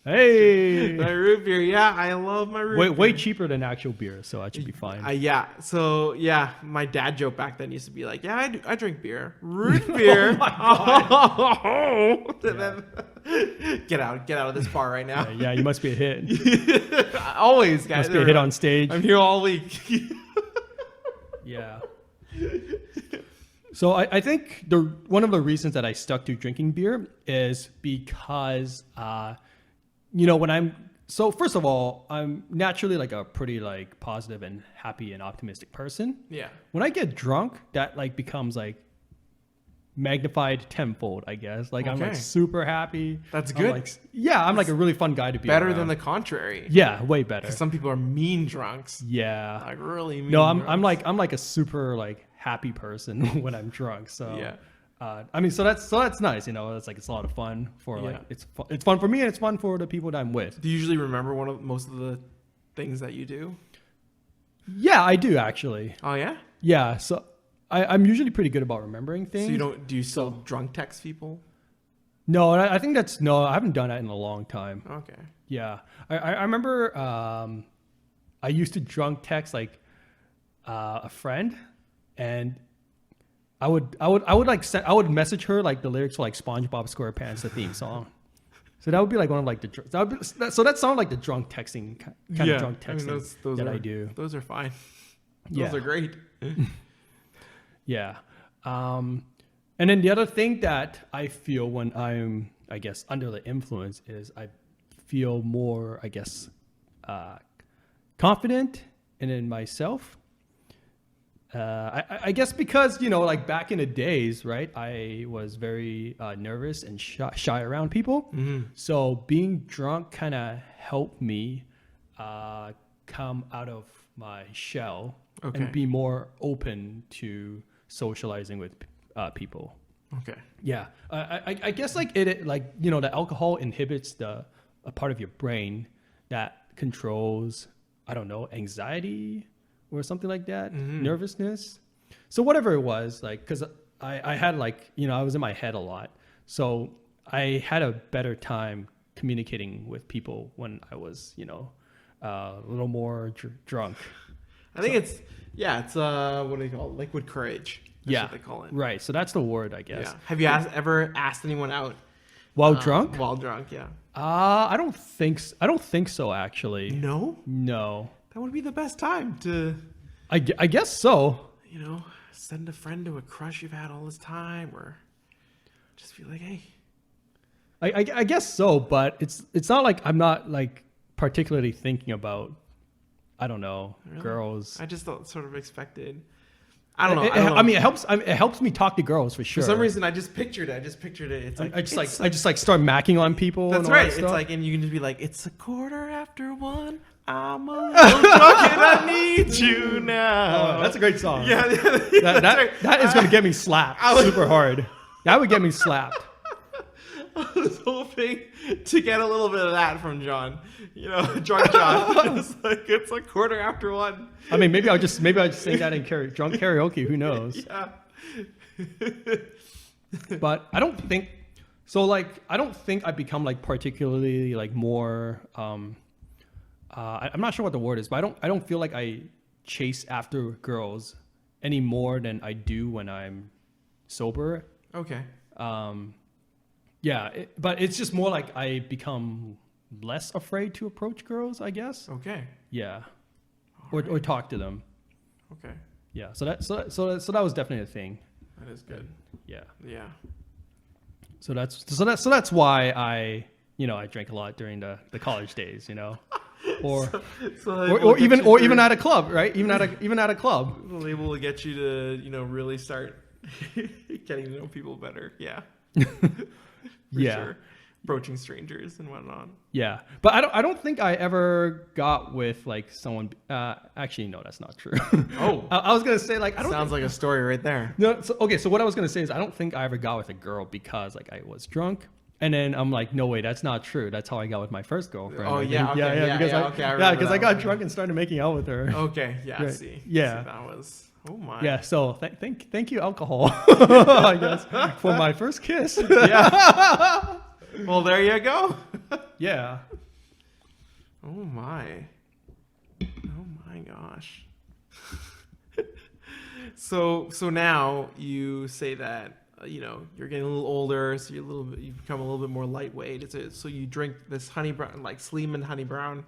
Hey, My root beer, yeah, I love my root beer. way cheaper than actual beer, so that should be fine. Yeah. So yeah, my dad joke back then used to be like, "Yeah, I drink beer, root beer." Get out of this bar right now. Yeah, you must be a hit. Always, guys. Must be a hit on stage. I'm here all week. Yeah. So I think one of the reasons that I stuck to drinking beer is because first of all, I'm naturally like a pretty like positive and happy and optimistic person. Yeah. When I get drunk, that like becomes like magnified tenfold, I guess. Like I'm like Okay. super happy. That's I'm good. like, I'm like a really fun guy to be Better around. than the contrary. Yeah, way better. Some people are mean drunks. Yeah. Like really mean. No, I'm drunks. like a super like happy person when I'm drunk. So Yeah. I mean, so that's nice. You know, it's like it's a lot of fun for like Yeah. it's fun for me and it's fun for the people that I'm with. Do you usually remember most of the things that you do? Yeah, I do actually. Oh yeah. Yeah, so I'm usually pretty good about remembering things. So do you still drunk text people? No, I think I haven't done that in a long time. Okay. Yeah, I remember I used to drunk text like a friend, and I would message her like the lyrics for like SpongeBob SquarePants, the theme song. So that would be like one of like that sounded like the drunk texting kind of drunk texting those that are, I do. Those are fine. Those Yeah. are great. Yeah. And then the other thing that I feel when I'm, I guess, under the influence is I feel more, I guess, confident in myself. I guess because, you know, like back in the days, right? I was very nervous and shy around people. So being drunk kind of helped me come out of my shell Okay. and be more open to socializing with people. Okay. Yeah, I guess like it like, you know, the alcohol inhibits a part of your brain that controls, I don't know, anxiety or something like that, nervousness. So whatever it was, like, because I had like, you know, I was in my head a lot, so I had a better time communicating with people when I was, you know, a little more drunk. I think it's what do they call it? Liquid courage. That's Yeah, what they call it. right. So that's the word, I guess. Yeah. Have you ever asked anyone out While drunk? While drunk, yeah. I don't think I don't think so, actually. No, No. that would be the best time to, I guess so. you know, send a friend to a crush you've had all this time, or just be like, hey. I guess so, but it's not like I'm not like particularly thinking about, I don't know, Really? girls. I just sort of expected. I don't know. I mean, it helps me talk to girls for sure. For some reason, I just pictured it. It's like I just like start macking on people. that's and all right. that It's stuff. like, and you can just be like, it's 1:15. I'm a little drunk and I need you now. Oh, that's a great song. Yeah, That is gonna get me slapped super hard. That would get me slapped. I was hoping to get a little bit of that from John. You know, drunk John. It's 1:15. I mean, maybe I'll just sing that in drunk karaoke. Who knows? Yeah. But I don't think so. Like, I don't think I become like particularly like more. I'm not sure what the word is, but I don't feel like I chase after girls any more than I do when I'm sober. Okay. Yeah, but it's just more like I become less afraid to approach girls, I guess. Okay. Yeah, or talk to them. Okay. Yeah, so that was definitely a thing. That is good. Yeah. Yeah. So that's why I drank a lot during the college days, you know, or even at a club, right? Even at a club. The label will get you to really start getting to know people better. Yeah. For Yeah. sure. Approaching strangers and whatnot. Yeah, but I don't think I ever got with like someone. Actually, no, that's not true. Oh. I was gonna say like I don't. Sounds like a story right there. No, so what I was gonna say is I don't think I ever got with a girl because like I was drunk, and then I'm like, no way, that's not true. That's how I got with my first girlfriend. Oh, I yeah, think. okay, yeah, because yeah, I, okay, I yeah, remember because that I got one. drunk and started making out with her. Okay. Yeah. Right. See. Yeah. See, that was. Oh my. Yeah, so thank you, alcohol, I guess, for my first kiss. Yeah. Well, there you go. Yeah. Oh my. Oh my gosh. So now you say that you're getting a little older, so you become a little bit more lightweight. So you drink this honey brown, like Sleeman honey brown.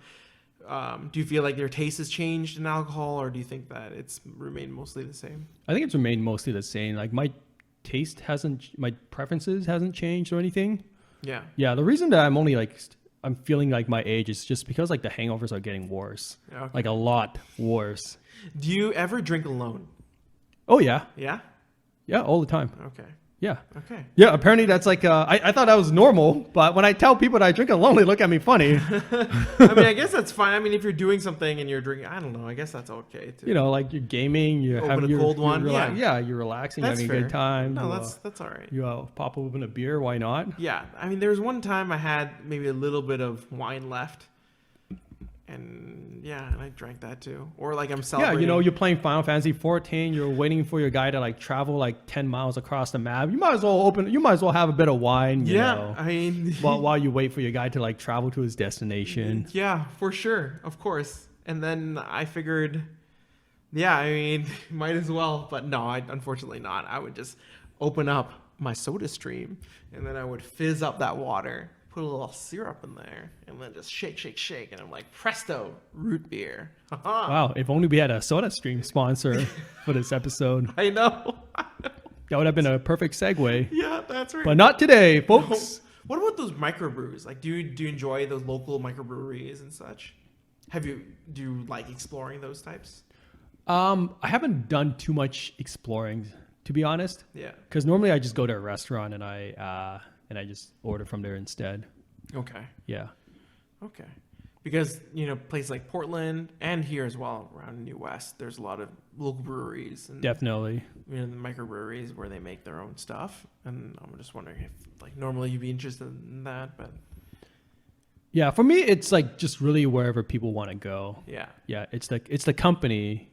Do you feel like your taste has changed in alcohol, or do you think that it's remained mostly the same? I think it's remained mostly the same. Like my preferences hasn't changed or anything. Yeah. Yeah, the reason that I'm only like I'm feeling like my age is just because like the hangovers are getting worse, Okay. like a lot worse. Do you ever drink alone? Oh yeah, Yeah. yeah, all the time. Okay. Yeah, Okay. yeah. Apparently that's like I thought that was normal, but when I tell people that I drink alone, they look at me funny. I mean, I guess that's fine. I mean, if you're doing something and you're drinking, I don't know. I guess that's okay too. You know, like you're gaming, you're Open having a your cold one, yeah, you're relaxing, That's having a fair. good time. No, you, that's all right. you pop open a beer, why not? Yeah, I mean, there was one time I had maybe a little bit of wine left, and I drank that too. Or like I'm Yeah, celebrating. you know, you're playing Final Fantasy 14. You're waiting for your guy to like travel like 10 miles across the map. You might as well have a bit of wine. You know, I mean, while you wait for your guy to like travel to his destination. yeah, for sure, of course. And then I figured, yeah, I mean, might as well, but no, unfortunately not. I would just open up my soda stream, and then I would fizz up that water, put a little syrup in there, and then just shake, and I'm like, presto, root beer. Wow, if only we had a Soda Stream sponsor for this episode. I know. That would have been a perfect segue. Yeah, that's right. But not today, folks. What about those microbrews? Like, do you enjoy those local microbreweries and such? Do you like exploring those types? I haven't done too much exploring, to be honest, Yeah. because normally I just go to a restaurant and I just order from there instead. Okay. Yeah. Okay. Because, places like Portland and here as well around New West, there's a lot of local breweries and Definitely. the microbreweries where they make their own stuff. And I'm just wondering if like normally you'd be interested in that, but Yeah, for me, it's like just really wherever people want to go. yeah. Yeah, it's the company,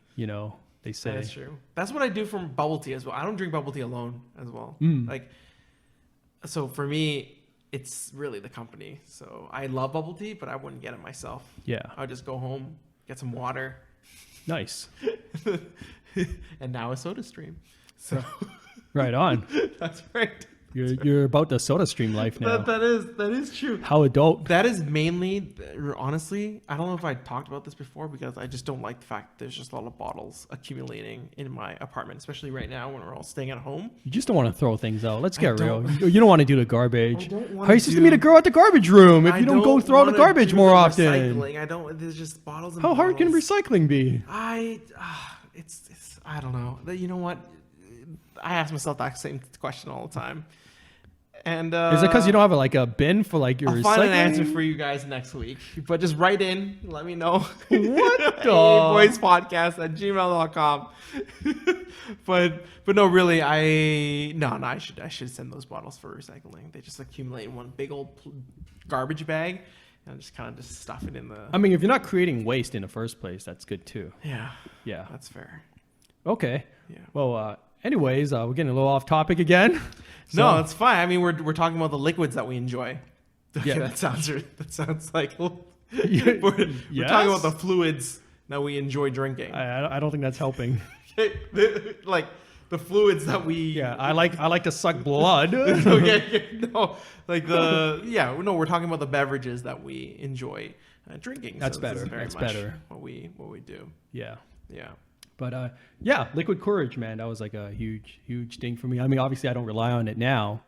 they say. That's true. That's what I do from bubble tea as well. I don't drink bubble tea alone as well. Mm. Like, so for me, it's really the company. So I love bubble tea, but I wouldn't get it myself. Yeah, I would just go home, get some water, nice. and now a soda stream. So Right on. that's right. You're about the Soda Stream life now. That is true. How adult? That is mainly, honestly, I don't know if I talked about this before because I just don't like the fact there's just a lot of bottles accumulating in my apartment, especially right now when we're all staying at home. You just don't want to throw things out. Let's get real. don't- You don't want to do the garbage. I don't How wanna are you supposed to do- meet a girl at the garbage room if I you don't go throw out the wanna garbage do more the often? Recycling. I don't. There's just bottles. And How hard can bottles. recycling be? It's. I don't know. You know what? I ask myself that same question all the time. And Is it because you don't have a bin for like your I'll recycling? find an answer for you guys next week. But just write in. Let me know. What the? boyspodcast@gmail.com. but no, really, I should send those bottles for recycling. They just accumulate in one big old garbage bag, and just kind of just stuff it in the. I mean, if you're not creating waste in the first place, that's good too. Yeah, Yeah. that's fair. Okay. Yeah. Well, anyways, we're getting a little off topic again. No, it's fine. I mean, we're talking about the liquids that we enjoy. Okay, Yeah. that sounds like we're Yes? talking about the fluids that we enjoy drinking. I don't think that's helping. Like the fluids that we. Yeah, I like to suck blood. Okay, no, like we're talking about the beverages that we enjoy drinking. That's this is better. very That's much better. What we do. Yeah. Yeah. But yeah, liquid courage, man, that was like a huge thing for me. I mean, obviously I don't rely on it now,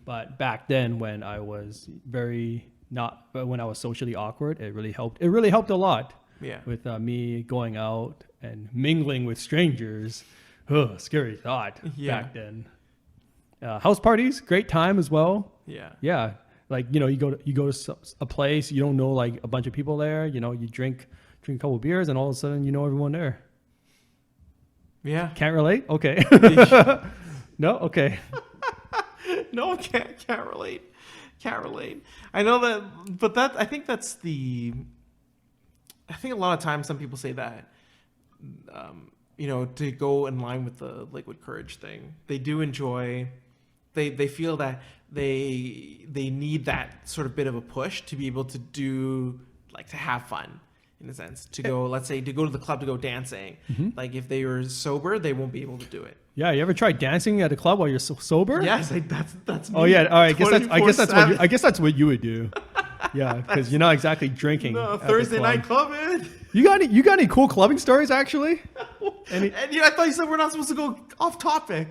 but back then when I was when I was socially awkward, it really helped. It really helped a lot. Yeah. With me going out and mingling with strangers. Ugh, scary thought Yeah. back then. House parties, great time as well. Yeah. Yeah, like you go to a place, you don't know like a bunch of people there. You drink a couple beers, and all of a sudden you know everyone there. Yeah. Can't relate? Okay. No? Okay. No, can't relate. Can't relate. I know that, but I think that's I think a lot of times some people say that, to go in line with the liquid courage thing, they do enjoy, they feel that they need that sort of bit of a push to be able to do, like, to have fun. In a sense, to go, let's say, to go to the club to go dancing. Like if they were sober, they won't be able to do it. Yeah, you ever tried dancing at a club while you're sober? Yes, that's. Oh yeah. All right. I guess that's what you would do. Yeah, because you're not exactly drinking. No, at the Thursday club. night club, man. You got any cool clubbing stories actually? And I thought you said we're not supposed to go off topic.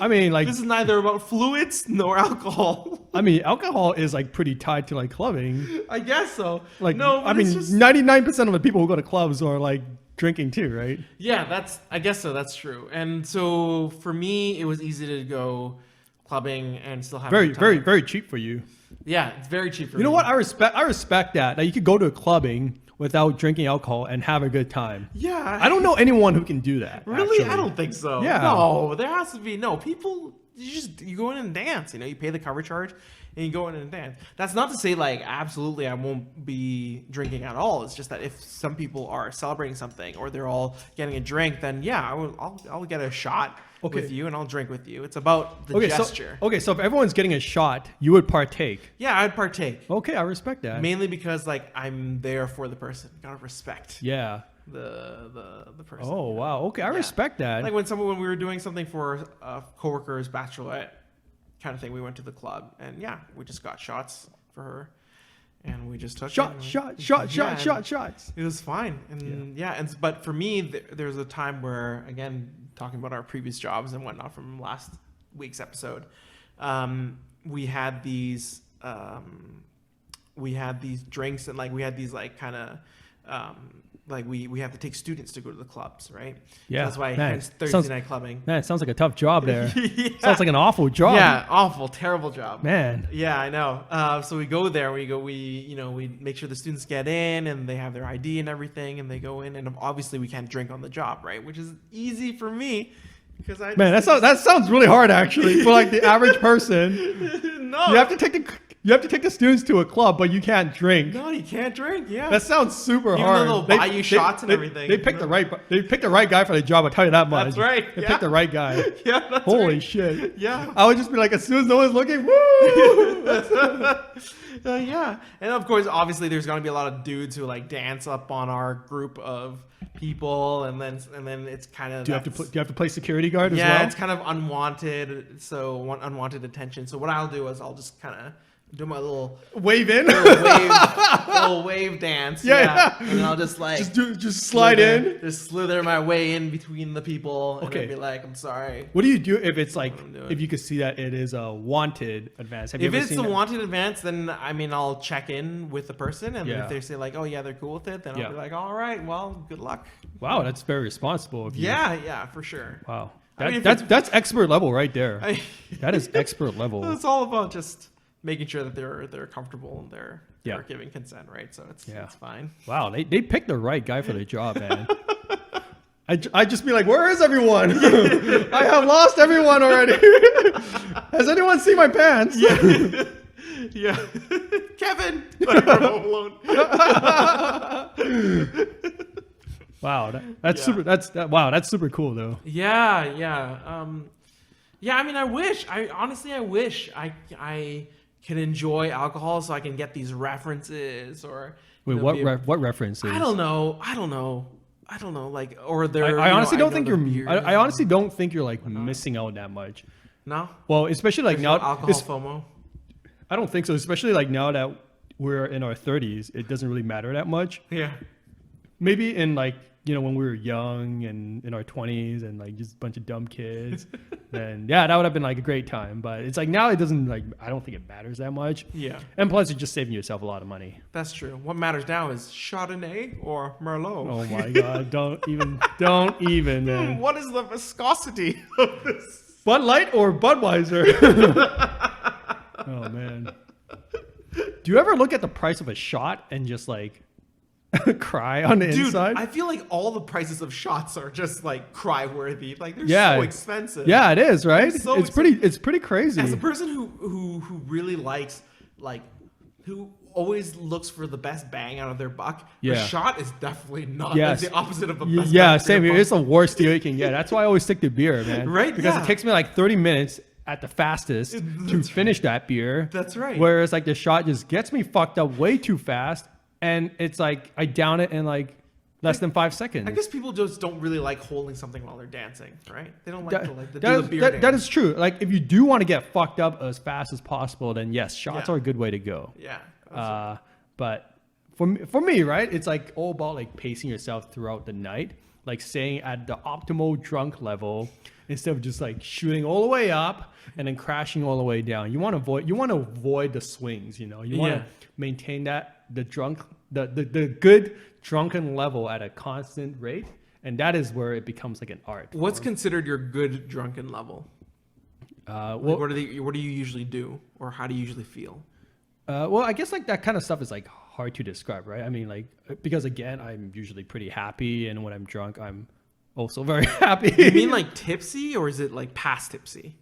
I mean, like, This is neither about fluids nor alcohol. I mean, alcohol is like pretty tied to like clubbing. I guess so. Like, no, I but mean, it's just, 99% of the people who go to clubs are like drinking too, right? yeah, I guess so. That's true. And so for me, it was easy to go clubbing and still have a Very, good time. very, very cheap for you. Yeah, it's very cheap for me. You know what? I respect that. That you could go to a clubbing without drinking alcohol and have a good time. Yeah, I don't know anyone who can do that. Really? actually. I don't think so. Yeah. No, there has to be people. You go in and dance. You pay the cover charge, and you go in and dance. That's not to say like absolutely I won't be drinking at all. It's just that if some people are celebrating something or they're all getting a drink, then yeah, I'll get a shot with you and I'll drink with you. It's about the gesture. So if everyone's getting a shot, you would partake. Yeah, I'd partake. Okay, I respect that. Mainly because like I'm there for the person. Gotta respect Yeah. the person. Oh wow. Okay, I respect that. Like when we were doing something for a coworker's bachelorette kind of thing, we went to the club and yeah, we just got shots for her, and we just took shots. It was fine, and but for me, there's a time where, again, talking about our previous jobs and whatnot from last week's episode, we had these drinks and like we had these like kind of like we have to take students to go to the clubs, right? Yeah, So that's why man, hence Thursday sounds- night clubbing. Man, it sounds like a tough job there. Yeah. Sounds like an awful job. Yeah, awful, terrible job. Man. Yeah, I know. So we go there. We make sure the students get in and they have their ID and everything, and they go in. And obviously, we can't drink on the job, right? Which is easy for me because I Man, that sounds really hard actually for like the average person. no, You have to take the students to a club, but you can't drink. no, you can't drink. Yeah, That sounds super Even hard. though they'll buy you shots and everything. They picked the right guy for the job. I'll tell you that much. That's right, They yeah. picked the right guy. yeah. That's Holy right. shit. Yeah. I would just be like, as soon as no one's looking, woo! Yeah, and of course, obviously, there's gonna be a lot of dudes who like dance up on our group of people, and then it's kind of Do you have to play security guard as well? yeah, it's kind of unwanted, unwanted attention. So what I'll do is I'll just kind of do my little Wave in. little wave dance, Yeah. and then I'll just like just slide in. just slither my way in between the people, and Okay. then be like, I'm sorry. What do you do if it's like I'm doing. if you could see that it is a wanted advance? Have you If ever it's seen a that? wanted advance, then I mean I'll check in with the person, and Yeah. if they say like, oh yeah, they're cool with it, then Yeah. I'll be like, all right, well, good luck. Wow, that's very responsible of you. Yeah, for sure. Wow. I mean, if That's expert level right there. I, That is expert level. it's all about just making sure that they're comfortable and they're Yeah. giving consent, right? So it's fine. Wow, they picked the right guy for the job, man. I just be like, where is everyone? I have lost everyone already. Has anyone seen my pants? Yeah, Kevin, like from Home Alone. Wow, that's Yeah. super. Wow, that's super cool though. Yeah. Yeah, I mean, I wish I can enjoy alcohol so I can get these references or. Wait, you know, what references? I don't know. Like, or they're. I honestly don't know think the you're. beers I and- honestly don't think you're like missing out that much. No. Well, especially like now, Alcohol FOMO. I don't think so. Especially like now that we're in our 30s, it doesn't really matter that much. Yeah. Maybe in like when we were young and in our 20s and like just a bunch of dumb kids, then yeah, that would have been like a great time. But it's like now it doesn't like I don't think it matters that much. Yeah. And plus, you're just saving yourself a lot of money. That's true. What matters now is Chardonnay or Merlot. Oh my god! Don't even, man. What is the viscosity of this? Bud Light or Budweiser? Oh man. Do you ever look at the price of a shot and just like cry on the Dude, inside? I feel like all the prices of shots are just like cry worthy. Like they're Yeah. so expensive. Yeah, it is, right? So It's pretty crazy. As a person who really likes like who always looks for the best bang out of their buck, Yeah. a shot is definitely not Yes. the opposite of the Y- best yeah, bang for same your here. It's buck. the worst deal you can get. That's why I always stick to beer, man. Right? Because Yeah. it takes me like 30 minutes at the fastest to finish that beer. That's right. Whereas like the shot just gets me fucked up way too fast, and it's like I down it in like less than 5 seconds. I guess people just don't really like holding something while they're dancing, right? They don't like That- to like that do is- the beer that- dance. that is true. Like if you do want to get fucked up as fast as possible, then yes, shots Yeah. are a good way to go. Yeah. But for me, right, it's like all about like pacing yourself throughout the night, like staying at the optimal drunk level instead of just like shooting all the way up and then crashing all the way down. You want to avoid the swings. You want Yeah. to maintain the good drunken level at a constant rate, and that is where it becomes like an art. What's considered your good drunken level? Well, What do you usually do, or how do you usually feel? Well, I guess like that kind of stuff is like hard to describe, right? I mean, like because again, I'm usually pretty happy, and when I'm drunk, I'm also very happy. You mean like tipsy, or is it like past tipsy?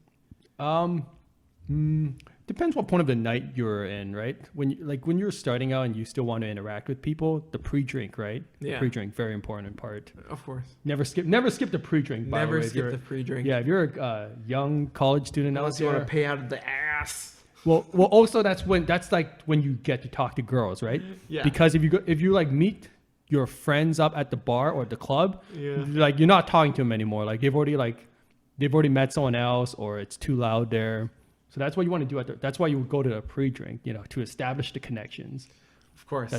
Depends what point of the night you're in, right? When you're starting out and you still want to interact with people, the pre-drink, right? The Yeah. pre-drink, very important part. Of course. Never skip the pre-drink. By the Never way, if skip you're- the pre-drink. Yeah, if you're a young college student out Unless you there, want to pay out of the ass. Well, also that's like when you get to talk to girls, right? Yeah. Because if you like meet your friends up at the bar or the club, Yeah. like you're not talking to them anymore. Like they've already met someone else, or it's too loud there. So that's what you want to do that's why you would go to a pre-drink, to establish the connections. Of course.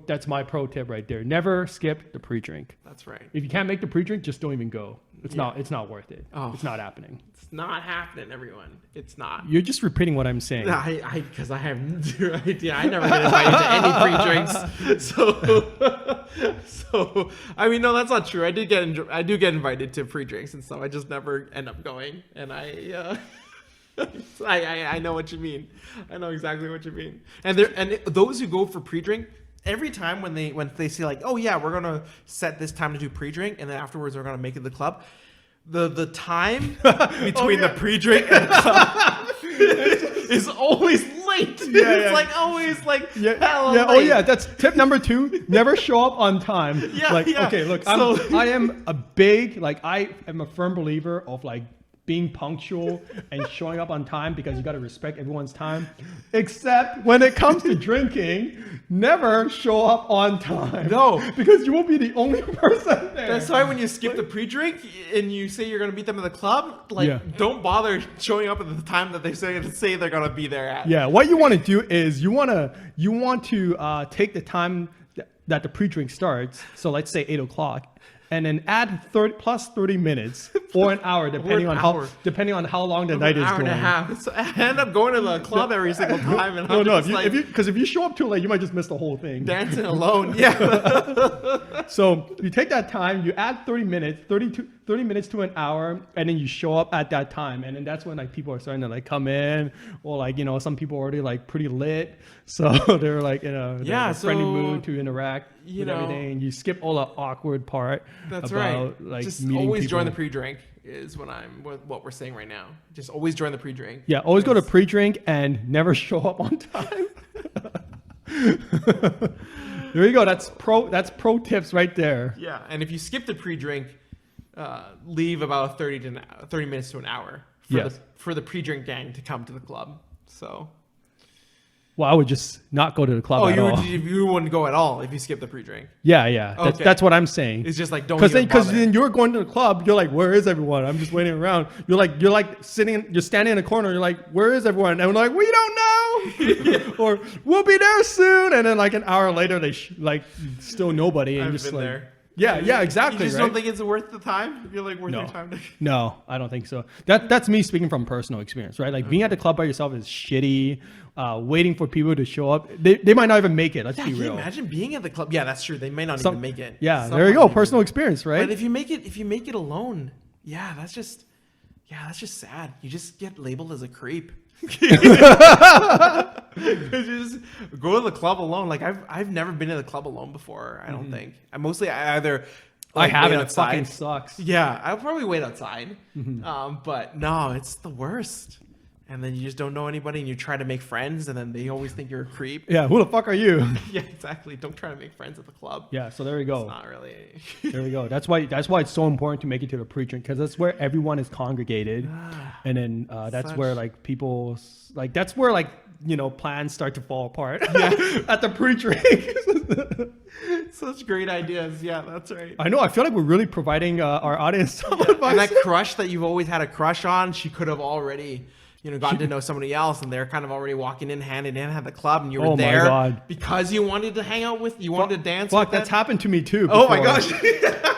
That's my pro tip right there. Never skip the pre-drink. That's right. If you can't make the pre-drink, just don't even go. It's Yeah. not worth it. Oh. It's not happening. It's not happening, everyone. It's not. You're just repeating what I'm saying. Because I have no idea. I never get invited to any pre-drinks. So I mean, no, that's not true. I do get invited to pre-drinks and stuff. I just never end up going. And I know what you mean. I know exactly what you mean. And those who go for pre-drink, every time when they say like, oh yeah, we're gonna set this time to do pre-drink, and then afterwards we're gonna make it the club. The time between the pre-drink and the club is always late. It's like always like hella late. Oh yeah, that's tip number 2. Never show up on time. Yeah. Okay, look, So- I am a big I am a firm believer of like being punctual and showing up on time because you got to respect everyone's time. Except when it comes to drinking, never show up on time. No. Because you won't be the only person there. That's why when you skip the pre-drink and you say you're gonna meet them at the club, Yeah. don't bother showing up at the time that they say they're gonna be there at. Yeah, what you want to do is you want to take the time that the pre-drink starts. So let's say 8 o'clock. And then add 30 minutes or an hour, depending on how long the night is hour going. and a half. So I end up going to the club every single time, and if you show up too late, you might just miss the whole thing. dancing alone. Yeah. So you take that time, you add 30 minutes to an hour, and then you show up at that time, and then that's when like people are starting to like come in, or like some people are already like pretty lit, so they're like in a friendly mood to interact with everything. And you skip all the awkward part. That's about, right. Like just meeting always people. join the pre-drink is what we're saying right now. Just always join the pre-drink. Yeah, always go to pre-drink and never show up on time. There you go. That's pro tips right there. Yeah, and if you skip the pre-drink, leave about 30 minutes to an hour for the pre-drink gang to come to the club. So. Well, I would just not go to the club at all. You wouldn't go at all if you skip the pre-drink. Yeah. Okay. That's what I'm saying. It's just like don't because then you're going to the club. You're like, where is everyone? I'm just waiting around. You're standing in a corner. You're like, where is everyone? And we're like, we don't know. Or we'll be there soon. And then like an hour later, they still nobody. And I've just been like, there. Yeah, exactly. You just right? don't think it's worth the time? You're like worth your time? No, I don't think so. That's me speaking from personal experience, right? Like being at the club by yourself is shitty. Waiting for people to show up, they might not even make it. Let's be Can you real. imagine being at the club? Yeah, that's true. They may not even make it. Yeah, there you go. Personal experience, right? But if you make it alone, that's just sad. You just get labeled as a creep. You just go to the club alone. Like I've never been to the club alone before. I don't think. I either I haven't. wait It fucking outside. sucks. Yeah, I'll probably wait outside. But no, it's the worst. And then you just don't know anybody, and you try to make friends, and then they always think you're a creep. Yeah, who the fuck are you? Yeah, exactly. Don't try to make friends at the club. Yeah, so there you go. It's not really. There we go. That's why it's so important to make it to the pre-drink, because that's where everyone is congregated, and then that's where like people that's where like plans start to fall apart. Yeah, at the pre-drink. Such great ideas. Yeah, that's right. I know. I feel like we're really providing our audience some advice. And that crush that you've always had a crush on, she could have already. Gotten to know somebody else, and they're kind of already walking in hand in hand at the club, and you were there because you wanted to hang out you wanted to dance. Fuck, that's happened to me too. Oh my gosh.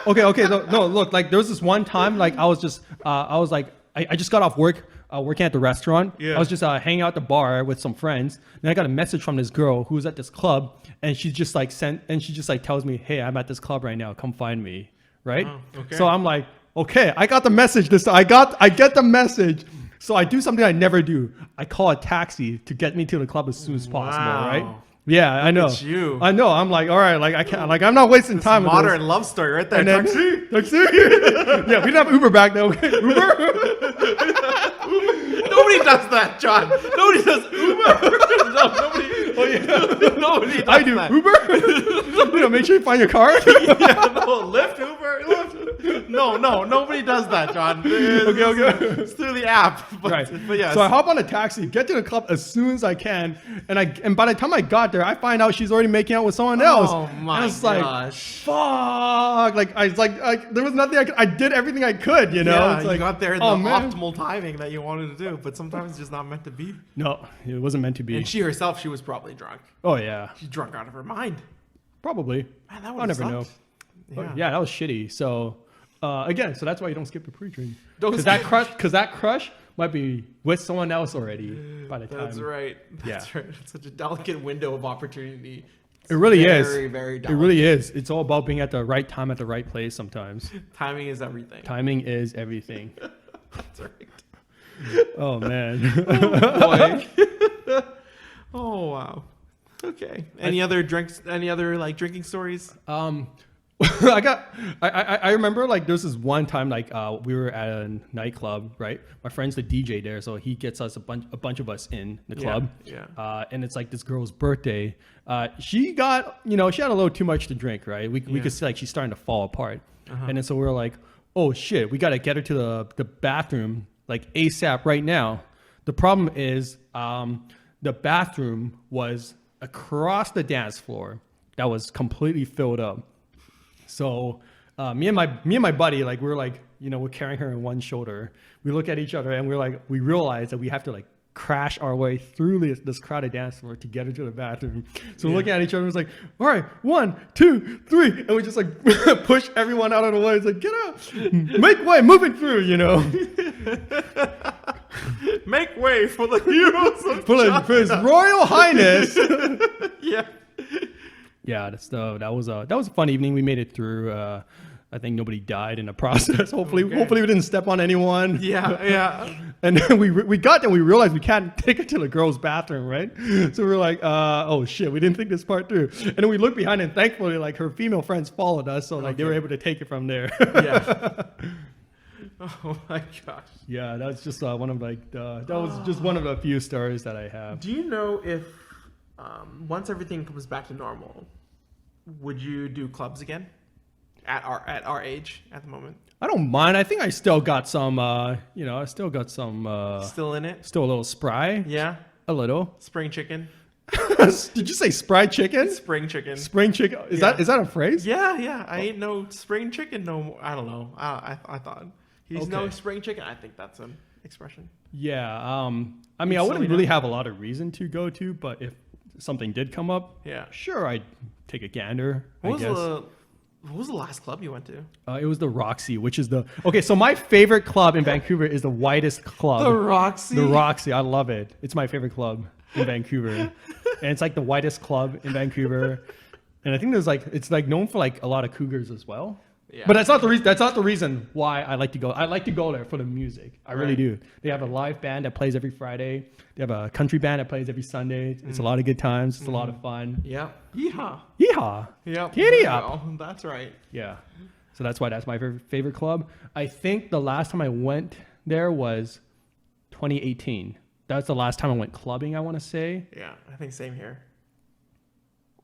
Okay. No, look, like there was this one time, like I was just got off work, working at the restaurant. Yeah. I was just hanging out at the bar with some friends. Then I got a message from this girl who was at this club, and she just tells me, "Hey, I'm at this club right now. Come find me." Right. Oh, okay. So I'm like, okay, I got the message. I get the message. So I do something I never do. I call a taxi to get me to the club as soon as possible, right? Yeah, I know. At you. I know. I'm like, all right, like I can't, like I'm not wasting time. Modern love story right there. And then, taxi. Yeah, we didn't have Uber back then. Okay, Uber. Nobody does that, John. Nobody does Uber. No, nobody. Oh yeah. Nobody does I do that. Uber. Make sure you find your car. Yeah, no, Lyft, Uber, Lyft. No, nobody does that, John. Okay. It's through the app. But, Right. But yes. So I hop on a taxi, get to the club as soon as I can, and by the time I got there, I find out she's already making out with someone else. Oh my and it's gosh. fuck. Like I was like there was nothing I did everything I could, you know. Yeah, It's like, you got there in oh, the man. optimal timing that you wanted to do, but sometimes it's just not meant to be. No, it wasn't meant to be. And she herself, she was probably drunk. Oh yeah, She's drunk out of her mind. probably. Man, that I'll would never know. sucked. But yeah, that was shitty. So again, so that's why you don't skip a pre-drink. Don't Because that crush might be with someone else already by the time. That's right. That's right. It's such a delicate window of opportunity. It's It really is. Very, very It delicate. really is. It's all about being at the right time at the right place sometimes. Timing is everything. Timing is everything. That's right. Oh man. Boy. Oh wow. Okay. Any other drinks? Any other like drinking stories? I remember like there's this one time like we were at a nightclub, right? My friend's the DJ there, so he gets us a bunch of us in the club. Yeah. And it's like this girl's birthday. She got, she had a little too much to drink, right? We could see like she's starting to fall apart. And then so we were like, oh shit, we got to get her to the bathroom like ASAP right now. The problem is the bathroom was across the dance floor that was completely filled up. So me and my buddy, like we're like, we're carrying her on one shoulder. We look at each other and we realize that we have to like crash our way through this crowded dance floor to get her to the bathroom. So we're looking at each other. It's like, all right, 1, 2, 3, and we just like push everyone out of the way. It's like, get out, make way, moving through, Make way for the heroes of for His Royal Highness. Yeah. Yeah, that was a fun evening. We made it through. I think nobody died in the process. Hopefully we didn't step on anyone. Yeah. And then we got there. We realized we can't take her to the girls' bathroom, right? So we're like, oh shit, we didn't think this part through. And then we looked behind, and thankfully, like her female friends followed us, so like they were able to take it from there. Yeah. Oh my gosh. Yeah, that's just one of that was just one of the few stories that I have. Do you know if once everything comes back to normal, would you do clubs again? At our age at the moment. I don't mind. I think I still got some. I still got some. Still in it? Still a little spry. Yeah. A little. Spring chicken. Did you say spry chicken? Spring chicken. Spring chicken. Is that a phrase? Yeah. I ain't no spring chicken no more. I don't know. I thought he's no Okay. spring chicken. I think that's an expression. Yeah. I mean, I wouldn't really have a lot of reason to go to, but if something did come up, Yeah. sure, I'd take a gander. What I guess. was the last club you went to? It was the Roxy, which is okay. So my favorite club in Vancouver is the Whitest Club. The Roxy. The Roxy. I love it. It's my favorite club in Vancouver, and it's like the Whitest Club in Vancouver. And I think it's like known for like a lot of cougars as well. Yeah. But that's not the reason. That's not the reason why I like to go. I like to go there for the music. I really do. They have a live band that plays every Friday. They have a country band that plays every Sunday. It's a lot of good times. It's a lot of fun. Yeah. Yeehaw. Yeehaw. Yep. Giddy up. Well, that's right. Yeah. So that's why that's my favorite club. I think the last time I went there was 2018. That's the last time I went clubbing, I want to say. Yeah, I think same here.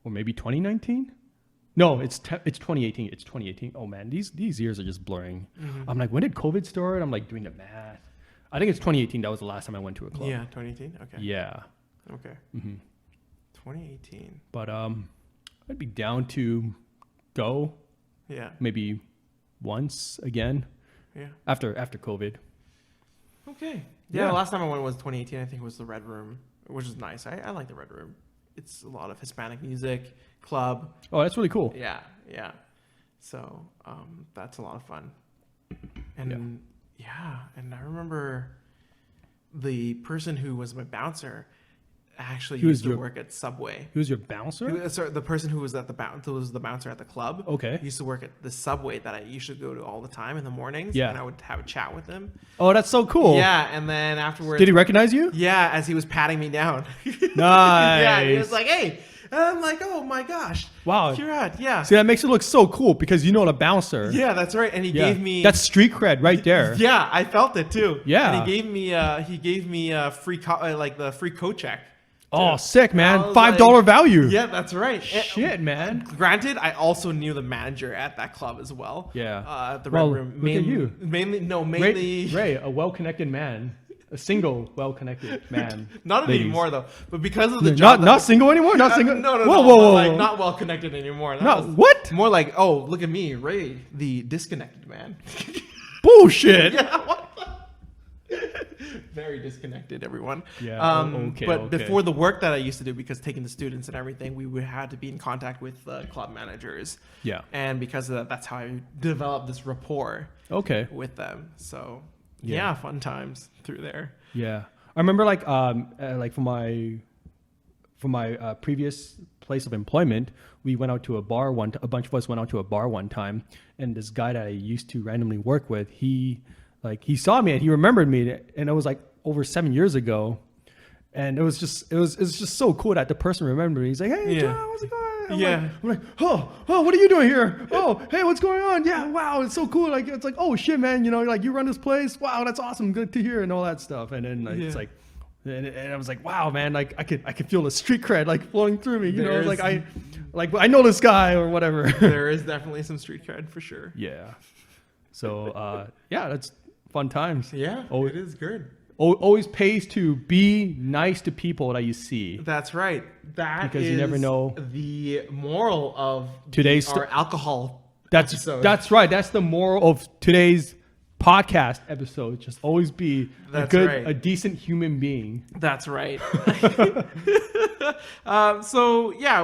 Or maybe 2019? No, it's 2018. It's 2018. Oh man, these years are just blurring. I'm like, when did COVID start? I'm like doing the math. I think it's 2018. That was the last time I went to a club. Yeah, 2018. Okay. Yeah. Okay. 2018. But I'd be down to go Yeah. maybe once again Yeah. after COVID. Okay. Yeah. Yeah. The last time I went was 2018. I think it was the Red Room, which is nice. I like the Red Room. It's a lot of Hispanic music, club. Oh, that's really cool. Yeah. So that's a lot of fun. And and I remember the person who was my bouncer actually used to work at Subway. Who's your bouncer? Sorry, the person who was the bouncer at the club. Okay. Used to work at the Subway that I used to go to all the time in the mornings. Yeah. And I would have a chat with him. Oh, that's so cool. Yeah, and then afterwards. Did he recognize you? Yeah, as he was patting me down. Nice. Yeah, he was like, "Hey," and I'm like, "Oh my gosh, Wow. you're right." Yeah. See, that makes it look so cool because you know the bouncer. Yeah, that's right. And he Yeah. gave me That's street cred right there. Yeah, I felt it too. Yeah. And he gave me free the free coat check. Oh, sick, I man. was $5 like, value. Yeah, that's right. Shit, man. Granted, I also knew the manager at that club as well. Yeah. At the Well, Red Room. look at you. Mainly. Ray, a well-connected man. A single, well-connected man. Not Ladies. anymore though, but because of the Not job. not single anymore. Not single. No, Whoa, no, whoa, whoa, like whoa. not well connected anymore. That No, was what? More like, oh, look at me, Ray, the disconnected man. Bullshit. Yeah, what? Very disconnected, everyone. Yeah, okay, But okay. before the work that I used to do, because taking the students and everything, we would have to be in contact with club managers. Yeah. And because of that, that's how I developed this rapport Okay. with them. So Yeah. yeah, fun times through there. Yeah, I remember like from my previous place of employment, we went out to a bar a bunch of us went out to a bar one time, and this guy that I used to randomly work with, he saw me and he remembered me, and it was like over 7 years ago, and it was just so cool that the person remembered me. He's like, hey, Yeah. John, how's it going? Yeah. I'm like, oh, what are you doing here? Oh, hey, what's going on? Yeah, wow, it's so cool. Like, it's like, oh shit, man, like you run this place. Wow, that's awesome. Good to hear, and all that stuff. And then it's Yeah. like, and I was like, wow, man, like I could feel the street cred like flowing through me. You know, it's There's- like I know this guy or whatever. There is definitely some street cred for sure. Yeah. So yeah, that's fun times. Yeah, Oh, it is good. Always pays to be nice to people that you see. That's right. That Because you never is know. the moral of Today's our alcohol That's episode. that's right. That's the moral of today's podcast episode. Just always be That's right. a decent human being. That's right. So yeah,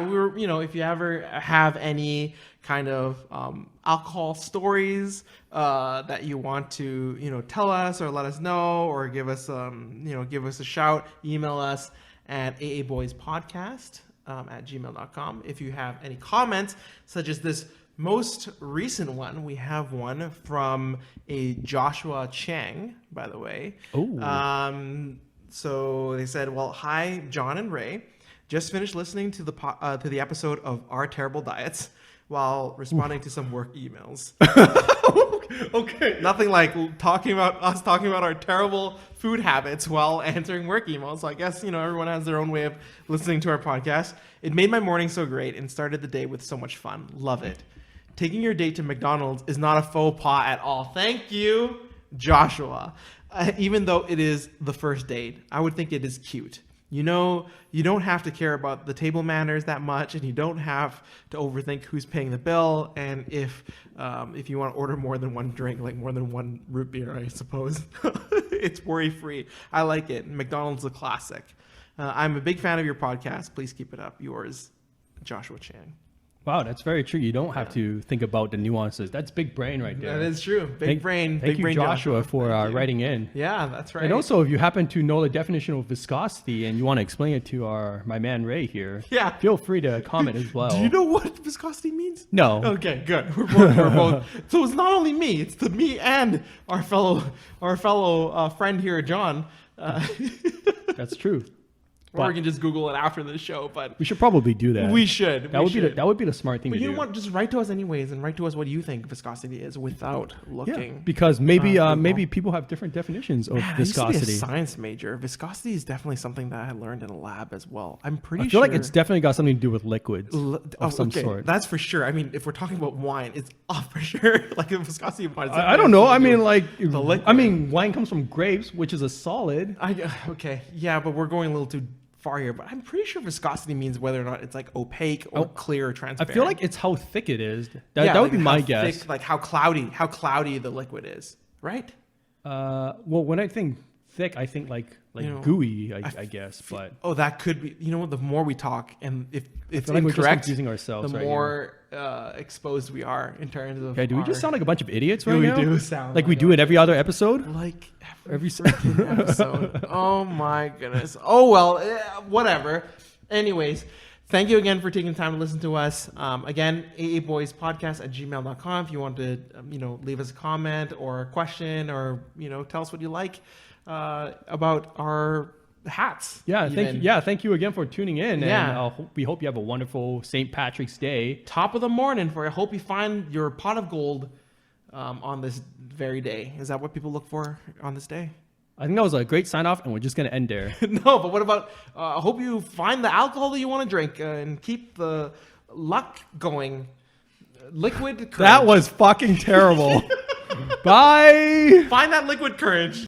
if you ever have any kind of alcohol stories that you want to tell us or let us know or give us a shout, email us at aaboyspodcast at gmail.com. If you have any comments, such as this most recent one, we have one from a Joshua Chang, by the way. Ooh. So they said, well, hi, John and Ray. Just finished listening to the episode of Our Terrible Diets while responding to some work emails. Okay. Nothing like talking about our terrible food habits while answering work emails. So I guess, everyone has their own way of listening to our podcast. It made my morning so great and started the day with so much fun. Love it. Taking your date to McDonald's is not a faux pas at all. Thank you, Joshua. Even though it is the first date, I would think it is cute. You don't have to care about the table manners that much, and you don't have to overthink who's paying the bill. And if you want to order more than one drink, like more than one root beer, I suppose, it's worry-free. I like it. McDonald's a classic. I'm a big fan of your podcast. Please keep it up. Yours, Joshua Chang. Wow, that's very true. You don't have to think about the nuances. That's big brain right there. That is true. Big brain. Thank Big you, brain, Joshua, for Thank you. writing in. Yeah, that's right. And also, if you happen to know the definition of viscosity and you want to explain it to my man Ray here, Yeah. feel free to comment as well. Do you know what viscosity means? No. Okay, good. We're both. So it's not only me; it's me and our fellow friend here, John. That's true. Or But- we can just Google it after the show. But We should probably do that. we should. That would be the smart thing But to you do. know what? Just write to us anyways, and write to us what you think viscosity is without Yeah, looking. because maybe Google. maybe people have different definitions of Man, I used to be viscosity. a science major. Viscosity is definitely something that I learned in a lab as well. I'm pretty I sure. feel like it's definitely got something to do with liquids of some okay. sort. That's for sure. I mean, if we're talking about wine, it's off for sure. Like the viscosity of wine. I don't know. I mean, like, liquid. I mean, wine comes from grapes, which is a solid. Okay, yeah, but we're going a little too far here. But I'm pretty sure viscosity means whether or not it's like opaque or clear or I transparent. feel like it's how thick it is. That Yeah, would like be my how guess. thick, like how cloudy the liquid is, right? Well, when I think thick, I think like gooey, I guess. But Oh, that could be. You know what? The more we talk, and if it's feel like we're just incorrect, confusing ourselves the right more exposed we are in terms of. okay, do we just our- sound like a bunch of idiots Yeah, right we now? do sound like we like do in every other episode. like Every freaking episode. Oh my goodness. Oh well, whatever. Anyways, thank you again for taking time to listen to us. Again, aaboyspodcast@gmail.com if you want to leave us a comment or a question or tell us what you like about our hats. Yeah, even. thank you again for tuning in. Yeah. And we hope you have a wonderful St. Patrick's Day. Top of the morning for you. I hope you find your pot of gold on this very day. Is that what people look for on this day? I think that was a great sign off, and we're just gonna end there. No, but what about? I hope you find the alcohol that you want to drink and keep the luck going. Liquid courage. That was fucking terrible. Bye. Find that liquid courage.